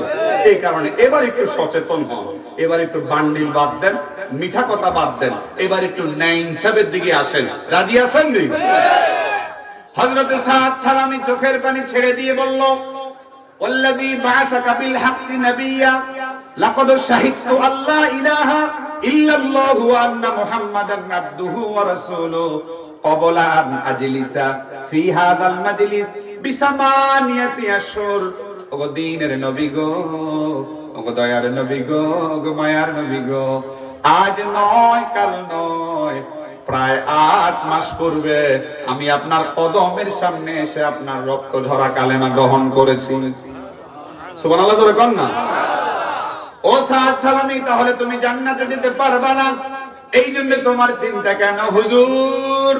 এই কারণে এবার একটু সচেতন হন, এবার একটু বান্ডিল বাদ দেন, মিঠা কথা বাদ দেন, এবার একটু ন্যায় ইনসাফের দিকে আসেন। রাজি আছেন? হযরত সাদ সালামি চোখের পানি ছেড়ে দিয়ে বলল, ওয়াল্লাযী বা'আসাকা বিল হাক্কি নাবিয়্যা লাকাদ শাহিদতু আল্লা ইলাহা ইল্লাল্লাহু ওয়া আন্না মুহাম্মাদান আবদুহু ওয়া রাসূলুহু ক্বাবলা আন আজলিসা ফি হাযাল মাজলিস বিসামানিয়াতি আশহুর। ওগো দ্বীনের নবী গো, ওগো দয়ার নবী গো, ওগো মায়ার নবী গো, আজ নয় কাল নয়, প্রায় 8 মাস পূর্বে আমি আপনার কদমের সামনে এসে আপনার রক্ত ঝরা কালেমা গ্রহণ করেছি। সুবহানাল্লাহ জোরে কন না। ও সাদ সালামি, তাহলে তুমি জান্নাতে যেতে পারবা না, এই জন্য তোমার চিন্তা কেন? হুজুর,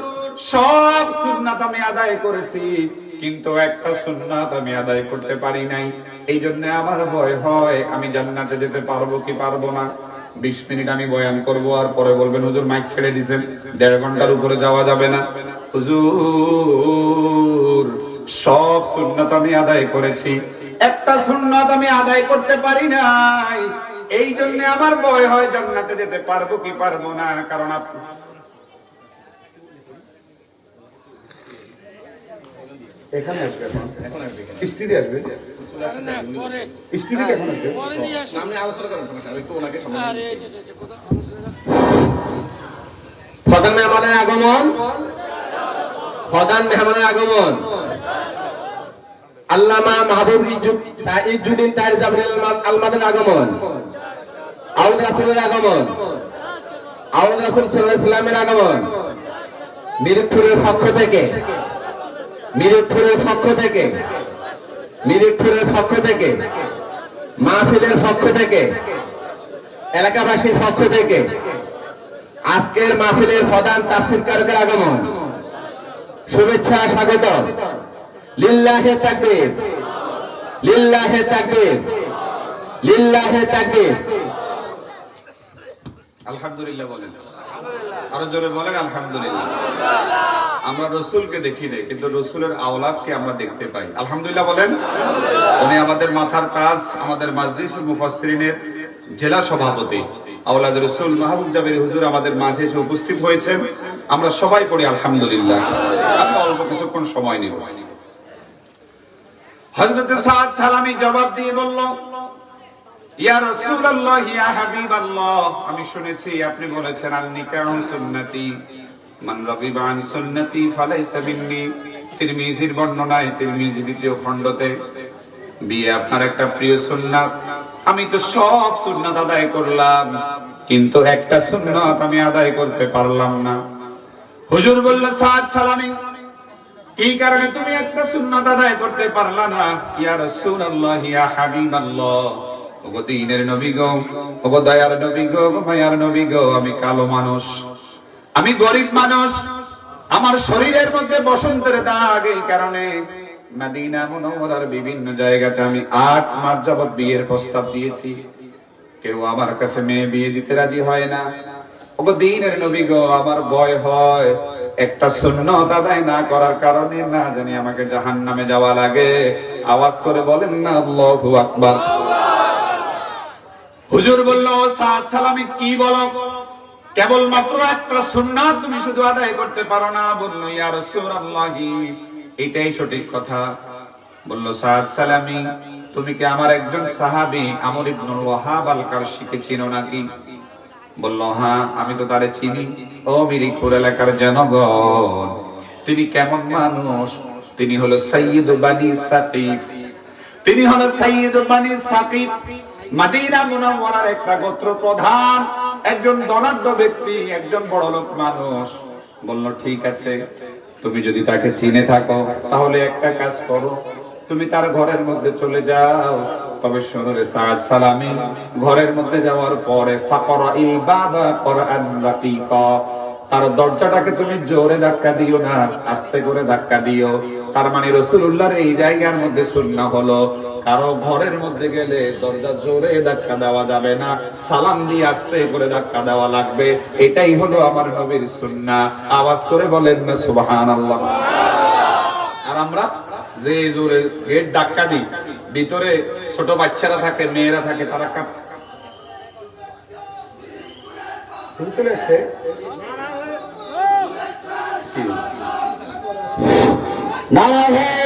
সব সুন্নাত আমি আদায় করেছি, কিন্তু একটা সুন্নাত আমি আদায় করতে পারি নাই, এই জন্য আমার ভয় হয় আমি জান্নাতে যেতে পারবো কি পারবো না। 20 মিনিট আমি বয়ান করব, আর পরে বলবেন হুজুর মাইক ছেড়ে দিয়েছেন, 1.5 ঘন্টার উপরে যাওয়া যাবে না। হুজুর, সব সুন্নাত আমি আদায় করেছি, একটা সুন্নাত আমি আদায় করতে পারি নাই, এই জন্য আমার ভয় হয় জান্নাতে যেতে পারবো কি পারবো না। কারণ এখানে আসবে, এখন আসবে, স্ত্রী আসবে, স্ত্রী এখন আসবে। প্রধান মেহমানের আগমন, প্রধান মেহমানের আগমন, আল্লামা মাহবুব ইজ্জুদ্দিন তাহের জাবরিল আলমাদের আগমন, আউদ রাসূলের আগমন, আউদ রাসূল সাল্লাল্লাহু আলাইহি সাল্লামের আগমন, মিরপুরের পক্ষ থেকে, মিরপুরের পক্ষ থেকে, মিরপুরের পক্ষ থেকে, মাহফিলের পক্ষ থেকে, এলাকাবাসীর পক্ষ থেকে আজকের মাহফিলের প্রধান তাফসীরকারকের আগমন, শুভেচ্ছা স্বাগত। লিল্লাহে তাকবীর, লিল্লাহে তাকবীর, লিল্লাহে তাকবীর। আলহামদুলিল্লাহ বলেন, আরো জোরে বলেন আলহামদুলিল্লাহ। আমরা রসুলকে দেখি নাই, কিন্তু রসুলের আওলাদকে আমরা দেখতে পাই। আলহামদুলিল্লাহ বলেন। উনি আমাদের মাথার তাজ, আমাদের মাজলিসুল মুফাসসিরিনের জেলা সভাপতি আওলাদ রসুল মাহবুব জাবের হুজুর আমাদের মাঝে এসে উপস্থিত হয়েছেন। আমরা সবাই পড়ি আলহামদুলিল্লাহ। আমরা অল্প কিছুক্ষণ সময় নিব। হযরত সাদ সালামি জবাব দিয়ে বলল, ইয়া রাসূলুল্লাহ, ইয়া হাবিবাল্লাহ, আমি শুনেছি আপনি বলেছেন আল নিকাহু সুন্নতি, মান রাগিবা আন সুন্নতি ফালাইসা মিন্নি। তিরমিজির বর্ণনায়, তিরমিজি 2য় খণ্ডতে, বিয়ে আপনার একটা প্রিয় সুন্নাত। আমি তো সব সুন্নাত আদায় করলাম, কিন্তু একটা সুন্নাত আমি আদায় করতে পারলাম না। হুজুর বলল, সাদ সালামি, কি কারণে তুমি একটা সুন্নাত আদায় করতে পারলা না? ইয়া রাসূলুল্লাহ, ইয়া হাবিবাল্লাহ, ওগো দ্বীনের নবী গো, ওগো দয়ার নবী গো, ওগো মায়ার নবী গো, আমি কালো মানুষ, আমি গরিব মানুষ, আমার শরীরের মধ্যে বসন্তের দাগ, এই কারণে মদিনা মুনাওয়ারার বিভিন্ন জায়গাতে আমি 8 মাস যাবত বিয়ের প্রস্তাব দিয়েছি, কেউ আমার কাছে মেয়ে বিয়ে দিতে রাজি হয় না। ওগো দ্বীনের নবী গো, আমার ভয় হয় একটা সুন্নাত আদায় না করার কারণে না জানি আমাকে জাহান্নামে যাওয়া লাগে। আওয়াজ করে বলেন না আল্লাহু আকবার। হুজুর বলল, সাদ সালামি, কি বলো? কেবলমাত্র একটা সুন্নাত তুমি শুধু আদায় করতে পারো না? বলল, ইয়া রাসূলুল্লাহ, এটাই সঠিক কথা। বলল, সাদ সালামি, তুমি কি আমার একজন সাহাবী আমর ইবনুল ওয়াহাব আল কারশিকে চিনো নাকি? বলল, হ্যাঁ, আমি তো তারে চিনি। ও মিরপুর এলাকার জনগণ, তিনি কেমন মানুষ? তিনি হলো সাইয়্যিদ বানি সাকিফ, তিনি হলো সাইয়্যিদ বানি সাকিফ, মদিনা মুনাওয়ারার একটা গোত্র প্রধান, একজন ধনাঢ্য ব্যক্তি, একজন বড়লোক মানুষ। বলল, ঠিক আছে, তুমি যদি তাকে চিনে থাকো তাহলে একটা কাজ করো, তুমি তার ঘরের মধ্যে চলে যাও, তবে শোনো রে সাদ সালামি, ঘরের মধ্যে যাওয়ার পরে ফাকরা ইল বাবা কোরআন রাকিকা, আর দরজাটাকে তুমি জোরে ধাক্কা দিও না, আস্তে করে ধাক্কা দিও। তার মানে রাসূলুল্লাহর এই জায়গার মধ্যে সুন্নাহ হলো কারো ঘরের মধ্যে গেলে দরজা জোরে ধাক্কা দেওয়া যাবে না, সালাম দিয়ে আস্তে করে ধাক্কা দেওয়া লাগবে। এটাই হলো আমার নবীর সুন্নাহ। আওয়াজ করে বলেন না সুবহানাল্লাহ। আর আমরা যে জোরে গেট ধাক্কা দিই, ভিতরে ছোট বাচ্চারা থাকে, মেয়েরা থাকে, তারা চলে এসছে। নারায়ে